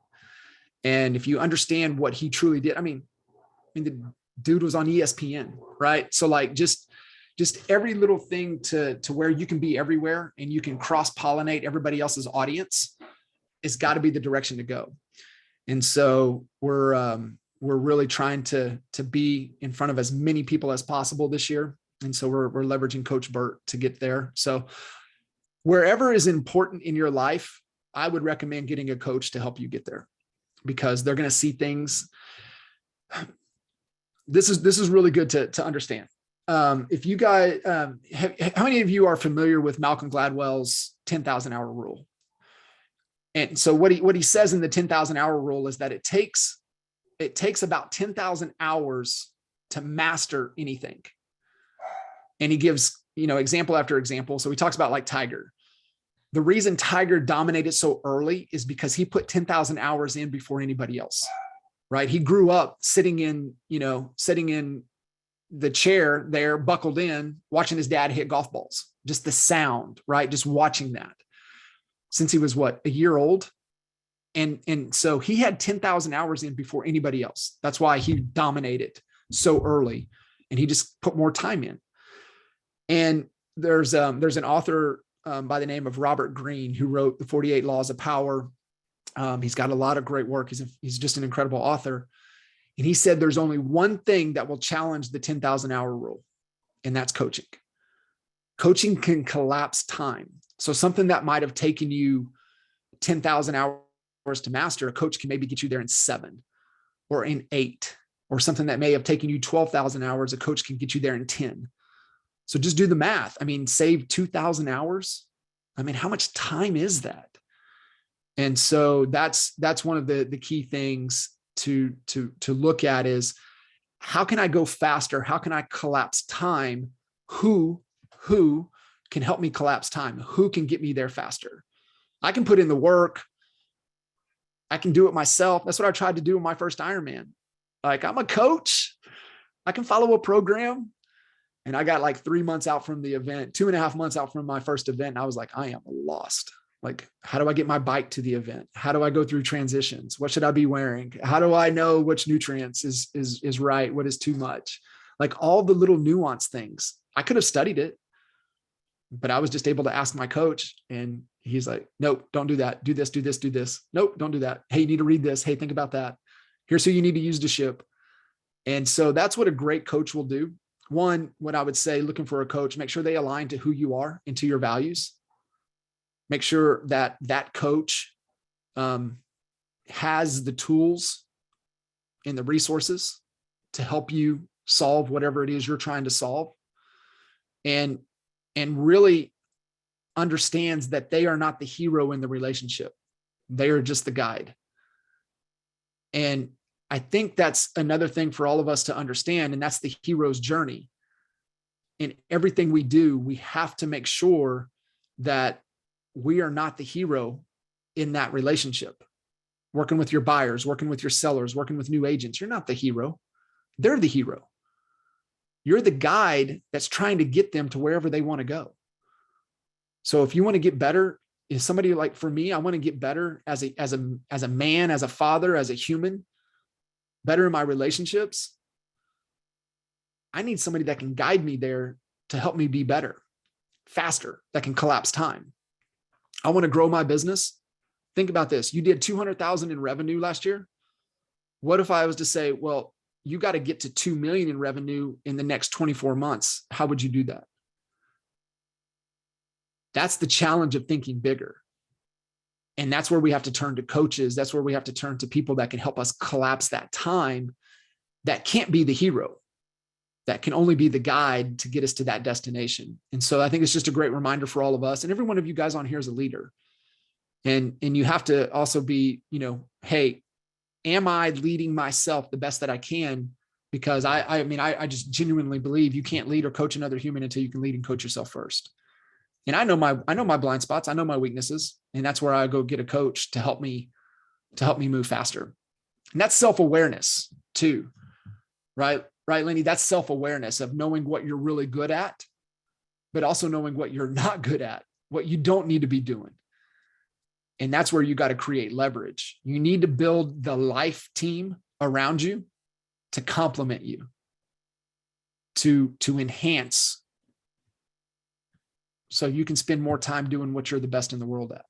And if you understand what he truly did, I mean, the dude was on ESPN, right? So just every little thing to where you can be everywhere and you can cross-pollinate everybody else's audience, it's got to be the direction to go. And so we're really trying to be in front of as many people as possible this year. And so we're leveraging Coach Bert to get there. So wherever is important in your life, I would recommend getting a coach to help you get there, because they're going to see things. This is really good to understand. If you guys, how many of you are familiar with Malcolm Gladwell's 10,000 hour rule? And so what he says in the 10,000 hour rule is that it takes about 10,000 hours to master anything. And he gives, example after example. So he talks about like Tiger. The reason Tiger dominated so early is because he put 10,000 hours in before anybody else, right? He grew up sitting in the chair there, buckled in, watching his dad hit golf balls, just the sound, right? Just watching that since he was a year old. And so he had 10,000 hours in before anybody else. That's why he dominated so early, and he just put more time in. And there's an author by the name of Robert Greene who wrote the 48 Laws of Power. He's got a lot of great work. He's just an incredible author. And he said there's only one thing that will challenge the 10,000 hour rule, and that's coaching. Coaching can collapse time. So something that might have taken you 10,000 hours to master, a coach can maybe get you there in 7 or in 8, or something that may have taken you 12,000 hours, a coach can get you there in 10. So just do the math. I mean, save 2,000 hours. I mean, how much time is that? And so that's one of the key things to look at is, how can I go faster? How can I collapse time? Who can help me collapse time? Who can get me there faster? I can put in the work. I can do it myself. That's what I tried to do in my first Ironman. Like, I'm a coach. I can follow a program. And I got like 3 months out from the event, 2.5 months out from my first event. And I was like, I am lost. Like, how do I get my bike to the event? How do I go through transitions? What should I be wearing? How do I know which nutrients is right? What is too much? Like, all the little nuanced things. I could have studied it, but I was just able to ask my coach, and he's like, nope, don't do that. Do this, do this, do this. Nope, don't do that. Hey, you need to read this. Hey, think about that. Here's who you need to use to ship. And so that's what a great coach will do. One, what I would say, looking for a coach, make sure they align to who you are and to your values. Make sure that that coach has the tools and the resources to help you solve whatever it is you're trying to solve, and really understands that they are not the hero in the relationship. They are just the guide. And I think that's another thing for all of us to understand, and that's the hero's journey. In everything we do, we have to make sure that we are not the hero in that relationship. Working with your buyers, working with your sellers, working with new agents, you're not the hero. They're the hero. You're the guide that's trying to get them to wherever they want to go. So if you want to get better, is somebody like, for me, I want to get better as a man, as a father, as a human, better in my relationships. I need somebody that can guide me there to help me be better, faster, that can collapse time. I want to grow my business. Think about this. You did 200,000 in revenue last year. What if I was to say, well, you got to get to 2 million in revenue in the next 24 months. How would you do that? That's the challenge of thinking bigger. And that's where we have to turn to coaches. That's where we have to turn to people that can help us collapse that time. That can't be the hero. That can only be the guide to get us to that destination. And so I think it's just a great reminder for all of us. And every one of you guys on here is a leader. And you have to also be, hey, am I leading myself the best that I can? Because I just genuinely believe you can't lead or coach another human until you can lead and coach yourself first. And I know my blind spots. I know my weaknesses. And that's where I go get a coach to help me move faster. And that's self-awareness too, right? Right, Lenny? That's self-awareness of knowing what you're really good at, but also knowing what you're not good at, what you don't need to be doing. And that's where you got to create leverage. You need to build the life team around you to complement you, to enhance, so you can spend more time doing what you're the best in the world at.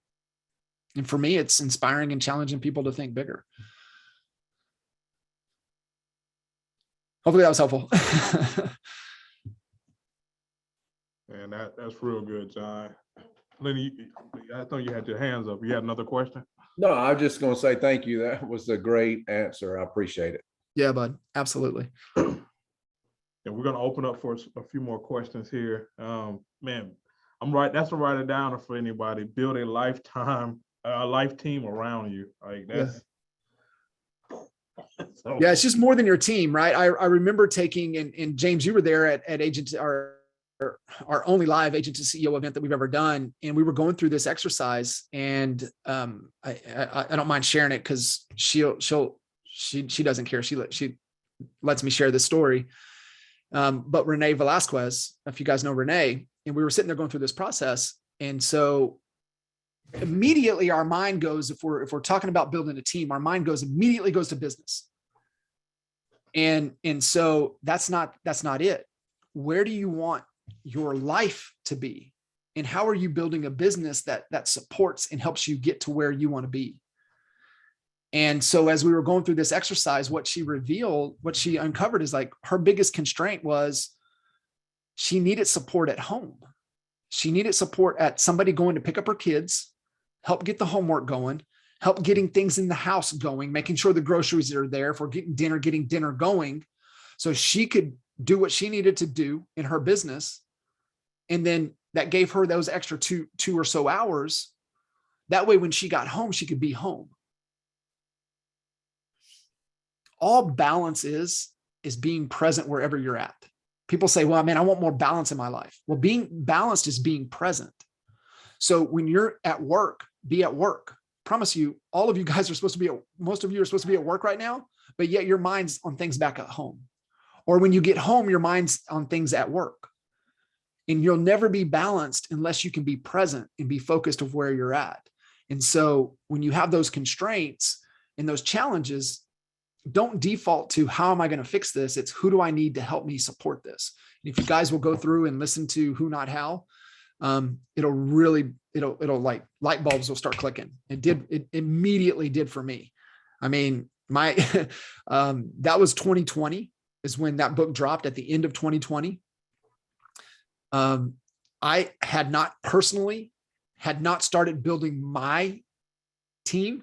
And for me, it's inspiring and challenging people to think bigger. Hopefully that was helpful. Man, that's real good, John. Lenny, I thought you had your hands up. You had another question? No, I'm just going to say thank you. That was a great answer. I appreciate it. Yeah, bud. Absolutely. And we're gonna open up for a few more questions here. Man, that's a write it down for anybody. Build a life team around you. Like that's so, Yeah, it's just more than your team, right? I remember taking, and James, you were there at Agent, our only live Agent to CEO event that we've ever done. And we were going through this exercise, and I don't mind sharing it because she doesn't care. She lets me share this story. But Renee Velasquez, if you guys know Renee, and we were sitting there going through this process. And so immediately our mind goes, if we're talking about building a team, our mind immediately goes to business. And so that's not it. Where do you want your life to be? And how are you building a business that supports and helps you get to where you want to be? And so as we were going through this exercise, what she uncovered is like her biggest constraint was she needed support at home. She needed support at somebody going to pick up her kids, help get the homework going, help getting things in the house going, making sure the groceries are there for getting dinner going, so she could do what she needed to do in her business. And then that gave her those extra two or so hours. That way, when she got home, she could be home. All balance is being present wherever you're at. People say, well, man, I want more balance in my life. Well, being balanced is being present. So when you're at work, be at work. Promise you, all of you guys are supposed to be, most of you are supposed to be at work right now, but yet your mind's on things back at home. Or when you get home, your mind's on things at work. And you'll never be balanced unless you can be present and be focused of where you're at. And so when you have those constraints and those challenges, don't default to how am I going to fix this? It's who do I need to help me support this? And if you guys will go through and listen to Who Not How, it'll like light bulbs will start clicking. It immediately did for me. I mean, that was 2020 is when that book dropped at the end of 2020. I had not started building my team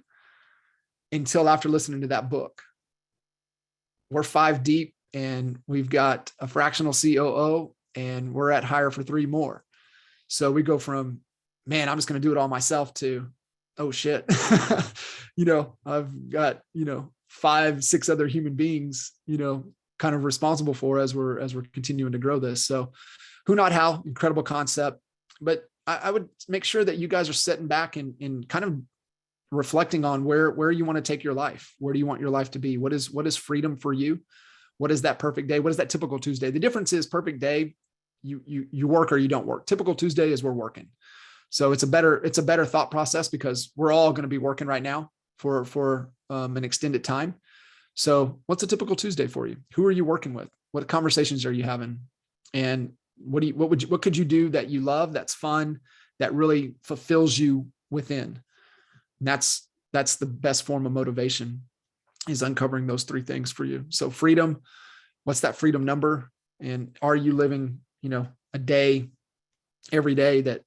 until after listening to that book. We're 5 deep and we've got a fractional COO and we're at hire for 3 more. So we go from, man, I'm just going to do it all myself to, oh shit, I've got, 5, 6 other human beings, kind of responsible for as we're continuing to grow this. So Who Not How, incredible concept, but I would make sure that you guys are sitting back and kind of reflecting on where you want to take your life. Where do you want your life to be? What is freedom for you? What is that perfect day? What is that typical Tuesday? The difference is perfect day, you work or you don't work. Typical Tuesday is we're working. So it's a better thought process because we're all going to be working right now for an extended time. So what's a typical Tuesday for you? Who are you working with? What conversations are you having? And what could you do that you love, that's fun, that really fulfills you within? And that's the best form of motivation, is uncovering those 3 things for you. So freedom, what's that freedom number? And are you living, a day every day that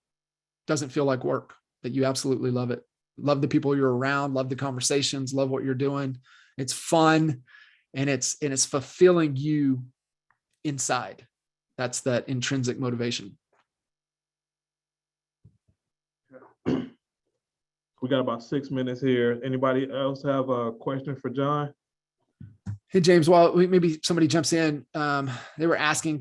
doesn't feel like work, that you absolutely love it? Love the people you're around, love the conversations, love what you're doing. It's fun and it's fulfilling you inside. That's that intrinsic motivation. We got about 6 minutes here. Anybody else have a question for John? Hey, James, while maybe somebody jumps in, they were asking,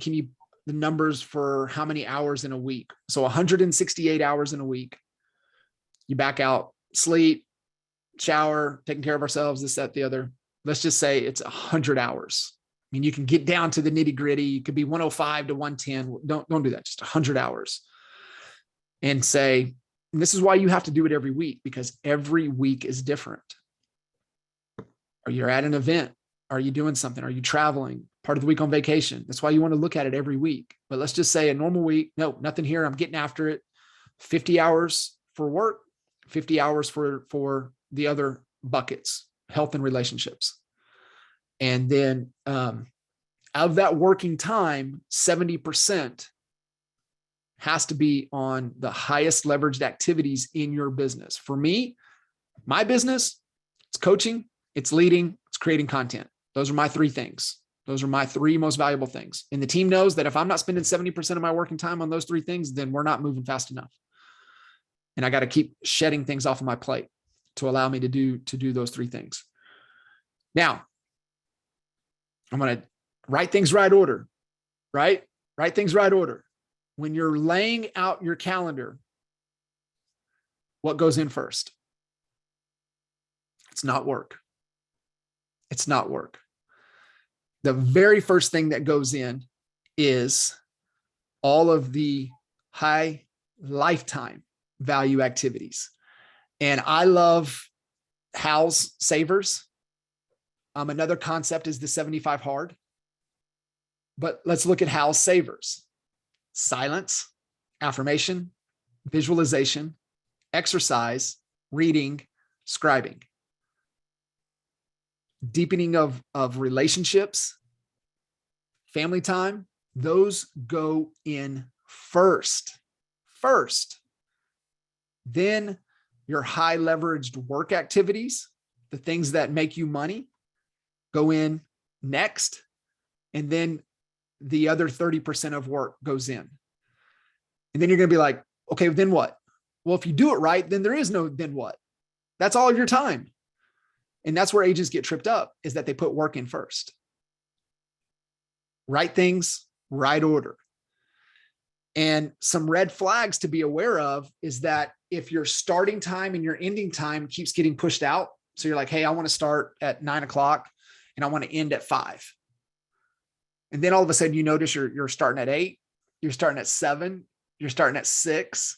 the numbers for how many hours in a week? So 168 hours in a week. You back out sleep, shower, taking care of ourselves, this, that, the other. Let's just say it's 100 hours. I mean, you can get down to the nitty gritty. It could be 105 to 110. Don't do that. Just 100 hours. And say, and this is why you have to do it every week, because every week is different. Are you at an event? Are you doing something? Are you traveling? Part of the week on vacation? That's why you want to look at it every week. But let's just say a normal week, no, nothing here. I'm getting after it. 50 hours for work, 50 hours for the other buckets, health and relationships. And then out of that working time, 70% has to be on the highest leveraged activities in your business. For me, my business, it's coaching, it's leading, it's creating content. Those are my three things. Those are my three most valuable things. And the team knows that if I'm not spending 70% of my working time on those three things, then we're not moving fast enough. And I got to keep shedding things off of my plate to allow me to do those three things. Now, I'm going to write things right order, right? Write things right order. When you're laying out your calendar, what goes in first? It's not work. It's not work. The very first thing that goes in is all of the high lifetime value activities. And I love Hal's Savers. Another concept is the 75 hard. But let's look at Hal's Savers. Silence, affirmation, visualization, exercise, reading, scribing. Deepening of relationships, family time, those go in first. Then your high leveraged work activities, the things that make you money, go in next. And then the other 30% of work goes in. And then you're going to be like, okay, then what? Well, if you do it right, then there is no then what. That's all of your time. And that's where agents get tripped up, is that they put work in first. Right things, right order. And some red flags to be aware of is that if your starting time and your ending time keeps getting pushed out, so you're like, hey, I want to start at 9 o'clock and I want to end at 5. And then all of a sudden you notice you're starting at 8, you're starting at 7, you're starting at 6,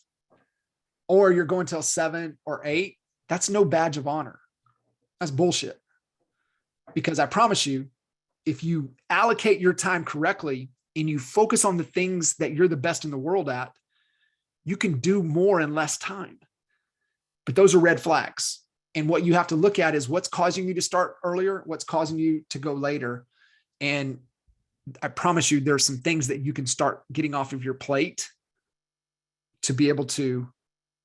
or you're going till 7 or 8. That's no badge of honor. That's bullshit. Because I promise you, if you allocate your time correctly and you focus on the things that you're the best in the world at, you can do more in less time. But those are red flags. And what you have to look at is what's causing you to start earlier, what's causing you to go later. And I promise you, there's some things that you can start getting off of your plate to be able to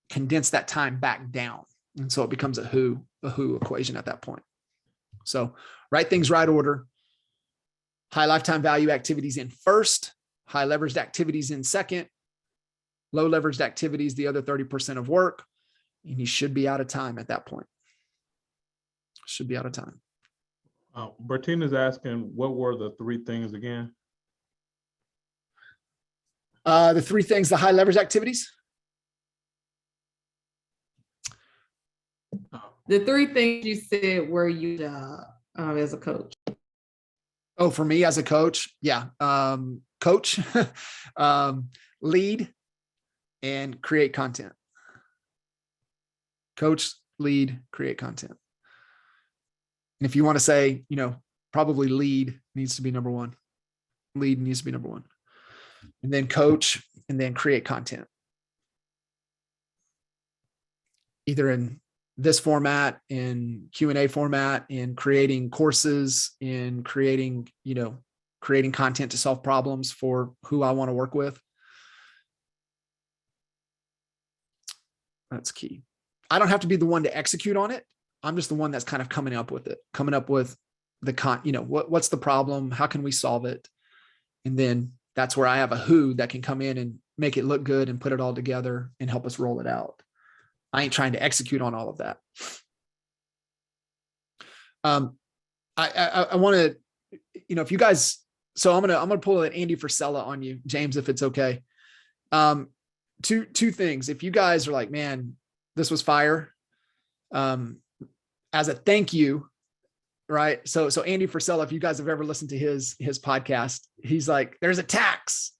condense that time back down. And so it becomes a who equation at that point. So right things, right order, high lifetime value activities in first, high leveraged activities in second, low leveraged activities, the other 30% of work, and you should be out of time at that point. Should be out of time. Bertina's asking, what were the three things again? The three things, the high leverage activities. The three things you said were you as a coach. Oh, for me as a coach, yeah. Coach, lead, and create content. Coach, lead, create content. And if you want to say, probably lead needs to be number one. Lead needs to be number one. And then coach, and then create content. Either in this format, in Q&A format, in creating courses, in creating content to solve problems for who I want to work with. That's key. I don't have to be the one to execute on it. I'm just the one that's kind of coming up with it, coming up with the what's the problem? How can we solve it? And then that's where I have a who that can come in and make it look good and put it all together and help us roll it out. I ain't trying to execute on all of that. I want to, if you guys, so I'm gonna pull an Andy Frisella on you, James, if it's okay. Two things. If you guys are like, man, this was fire. As a thank you, right? So Andy Frisella, if you guys have ever listened to his podcast, he's like, there's a tax.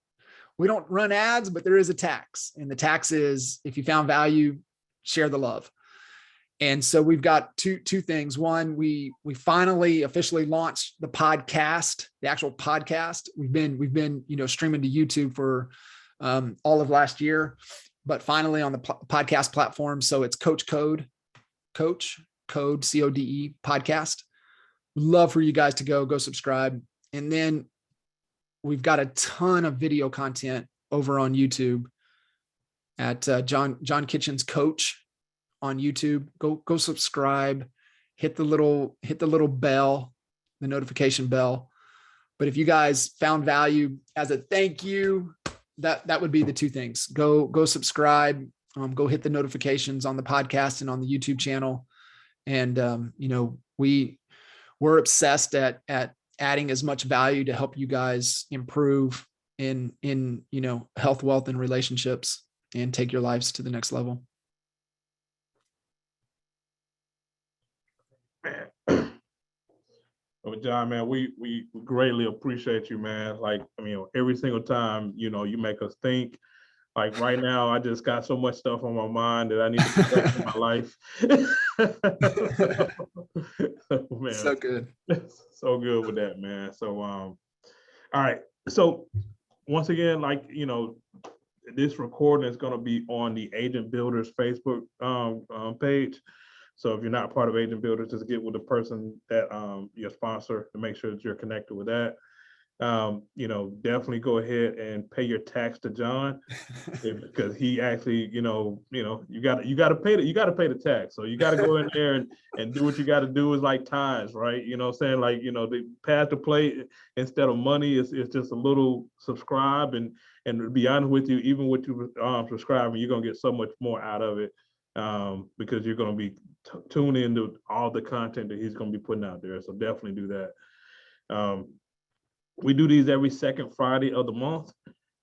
We don't run ads, but there is a tax. And the tax is, if you found value, share the love. And so we've got two things. One, we finally officially launched the podcast, the actual podcast. We've been streaming to YouTube for all of last year, but finally on the podcast platform. So it's Coach Code, CODE podcast. Love for you guys to go subscribe. And then we've got a ton of video content over on YouTube at John Kitchen's Coach on YouTube. Go subscribe, hit the little bell, the notification bell. But if you guys found value as a thank you, that would be the two things. Go subscribe, go hit the notifications on the podcast and on the YouTube channel. And we're obsessed at adding as much value to help you guys improve in health, wealth, and relationships, and take your lives to the next level. Well, John, man, we greatly appreciate you, man. Like, I mean, every single time, you make us think. Like right now, I just got so much stuff on my mind that I need to put back in my life. Man, So good. so good with that, man. So, all right. So once again, this recording is going to be on the Agent Builders Facebook page. So if you're not part of Agent Builders, just get with the person that your sponsor to make sure that you're connected with that. Definitely go ahead and pay your tax to John, because he actually, you got to pay the tax. So you got to go in there and do what you got to do, is like tithes, right? You know what I'm saying? They pass the plate instead of money. It's just a little subscribe, and to be honest with you, even with you subscribing, you're gonna get so much more out of it, because you're gonna be tuned into all the content that he's gonna be putting out there. So definitely do that. We do these every second Friday of the month,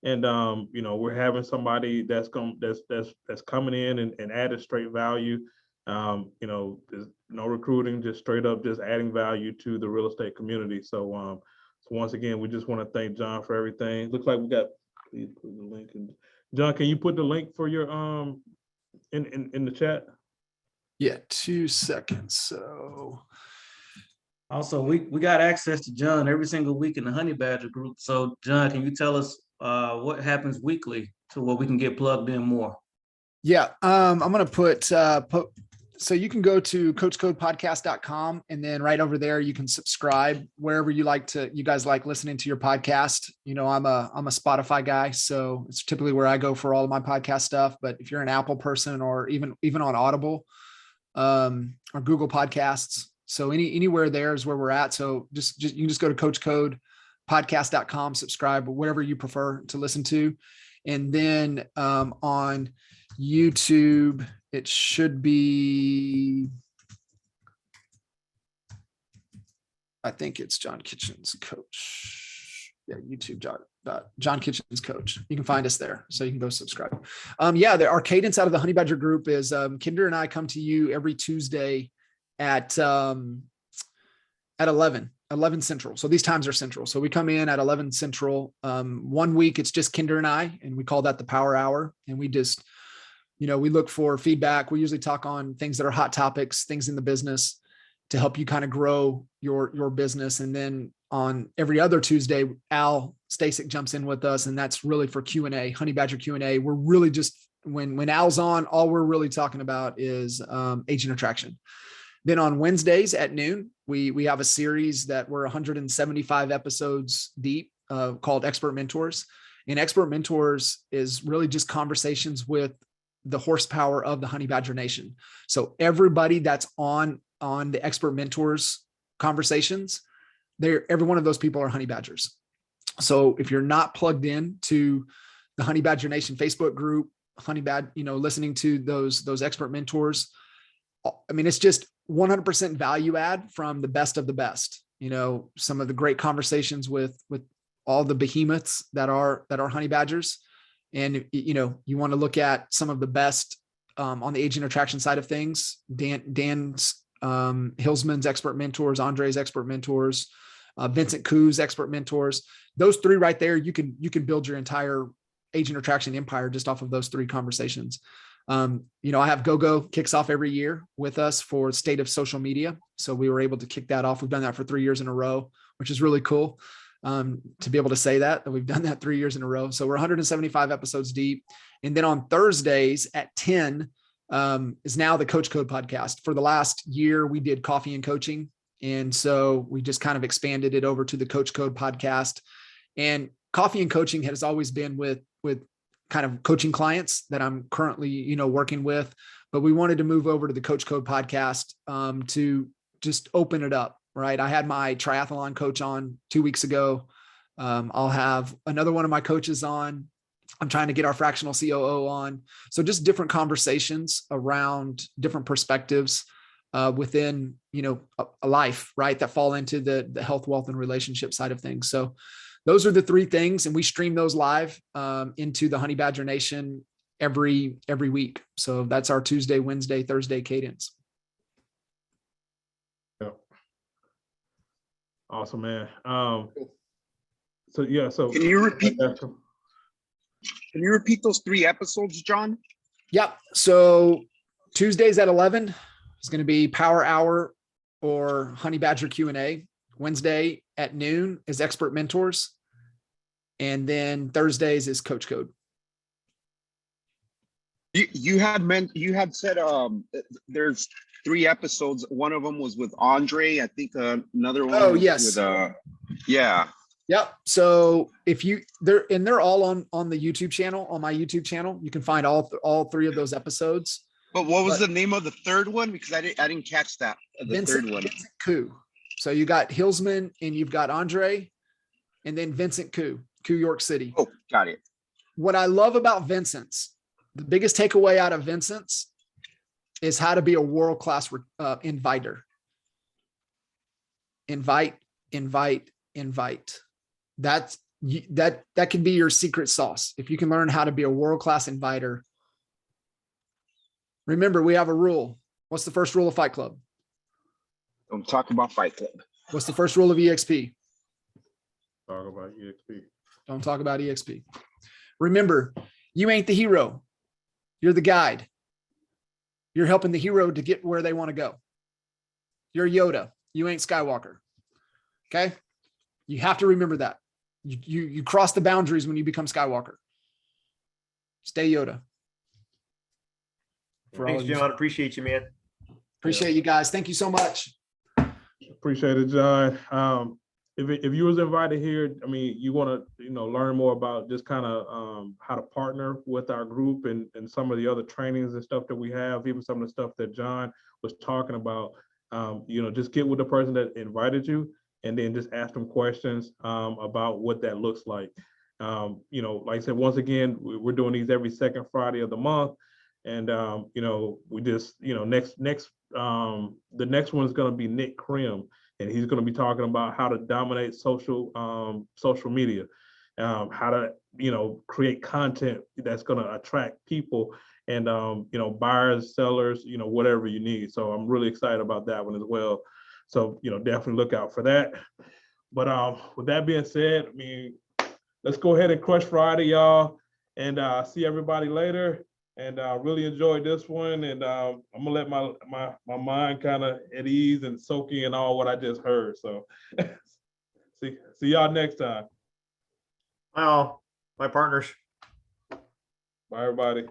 and we're having somebody that's coming in and adding straight value. There's no recruiting, just straight up just adding value to the real estate community. So once again, we just want to thank John for everything. Looks like we got, please put the link in. John, can you put the link for your in the chat? Yeah, 2 seconds. So Also, we got access to John every single week in the Honey Badger group. So John, can you tell us what happens weekly to where we can get plugged in more? yeah, I'm gonna put so you can go to coachcodepodcast.com, and then right over there you can subscribe wherever you guys like listening to your podcast. I'm a Spotify guy, so it's typically where I go for all of my podcast stuff. But if you're an Apple person, or even on Audible, or Google Podcasts, so anywhere there is where we're at. So just you can just go to coachcodepodcast.com, subscribe, whatever you prefer to listen to. And then on YouTube, it should be, I think it's John Kitchen's Coach. Yeah, YouTube, John Kitchen's Coach. You can find us there, so you can go subscribe. Our cadence out of the Honey Badger group is Kinder and I come to you every Tuesday at 11 Central. So these times are Central. So we come in at 11 Central. 1 week, it's just Kinder and I, and we call that the Power Hour. And we just, we look for feedback. We usually talk on things that are hot topics, things in the business, to help you kind of grow your business. And then on every other Tuesday, Al Stasic jumps in with us, and that's really for Q&A, Honey Badger Q&A. We're really just, when Al's on, all we're really talking about is agent attraction. Then on Wednesdays at noon, we have a series that we're 175 episodes deep, called Expert Mentors. And Expert Mentors is really just conversations with the horsepower of the Honey Badger Nation. So everybody that's on the Expert Mentors conversations, every one of those people are Honey Badgers. So if you're not plugged in to the Honey Badger Nation Facebook group, listening to those Expert Mentors, I mean, it's just 100% value add from the best of the best. Some of the great conversations with all the behemoths that are Honey Badgers. And, you want to look at some of the best on the agent attraction side of things. Dan's Hillsman's Expert Mentors, Andre's Expert Mentors, Vincent Koo's Expert Mentors. Those three right there, you can build your entire agent attraction empire just off of those three conversations. I have GoGo kicks off every year with us for State of Social Media. So we were able to kick that off. We've done that for 3 years in a row, which is really cool to be able to say that we've done that 3 years in a row. So we're 175 episodes deep. And then on Thursdays at 10 is now the Coach Code podcast. For the last year, we did coffee and coaching. And so we just kind of expanded it over to the Coach Code podcast. And coffee and coaching has always been with kind of coaching clients that I'm currently, working with, but we wanted to move over to the Coach Code podcast to just open it up, right? I had my triathlon coach on 2 weeks ago. I'll have another one of my coaches on. I'm trying to get our fractional COO on. So just different conversations around different perspectives within, a life, right? That fall into the health, wealth, and relationship side of things. So those are the 3 things. And we stream those live into the Honey Badger Nation every week. So that's our Tuesday, Wednesday, Thursday cadence. Yeah. Awesome, man. So yeah, so Can you repeat those 3 episodes, John? Yep. So Tuesdays at 11 is going to be Power Hour or Honey Badger Q&A. Wednesday at noon is Expert Mentors. And then Thursdays is Coach Code. You had said there's 3 episodes. One of them was with Andre. I think another one. Oh, yes. With yeah. Yep. So if they're all on the YouTube channel, on my YouTube channel, you can find all 3 of those episodes. But what was the name of the 3rd one? Because I didn't catch that. The 3rd one. Vincent Koo. So you got Hillsman and you've got Andre, and then Vincent Koo York City. Oh, got it. What I love about Vincent's, the biggest takeaway out of Vincent's is how to be a world-class inviter. Invite. That can be your secret sauce. If you can learn how to be a world-class inviter. Remember, we have a rule. What's the first rule of Fight Club? Don't talk about Fight Club. What's the first rule of EXP? Talk about EXP. Don't talk about EXP. Remember, you ain't the hero. You're the guide. You're helping the hero to get where they want to go. You're Yoda. You ain't Skywalker. Okay? You have to remember that. You cross the boundaries when you become Skywalker. Stay Yoda. Thanks, John. Appreciate you, man. Appreciate you guys. Thank you so much. Appreciate it, John. If you was invited here, I mean, you want to, learn more about just kind of how to partner with our group and some of the other trainings and stuff that we have, even some of the stuff that John was talking about, just get with the person that invited you and then just ask them questions about what that looks like. Like I said, once again, we're doing these every second Friday of the month. And, we just, the next one is going to be Nick Krim. And he's going to be talking about how to dominate social media, how to, create content that's going to attract people and, buyers, sellers, whatever you need. So I'm really excited about that one as well. So, definitely look out for that. But with that being said, I mean, let's go ahead and crush Friday, y'all, and see everybody later. And really enjoyed this one. And I'm gonna let my mind kind of at ease and soak in all what I just heard. So see y'all next time. Bye all. Bye, partners. Bye, everybody.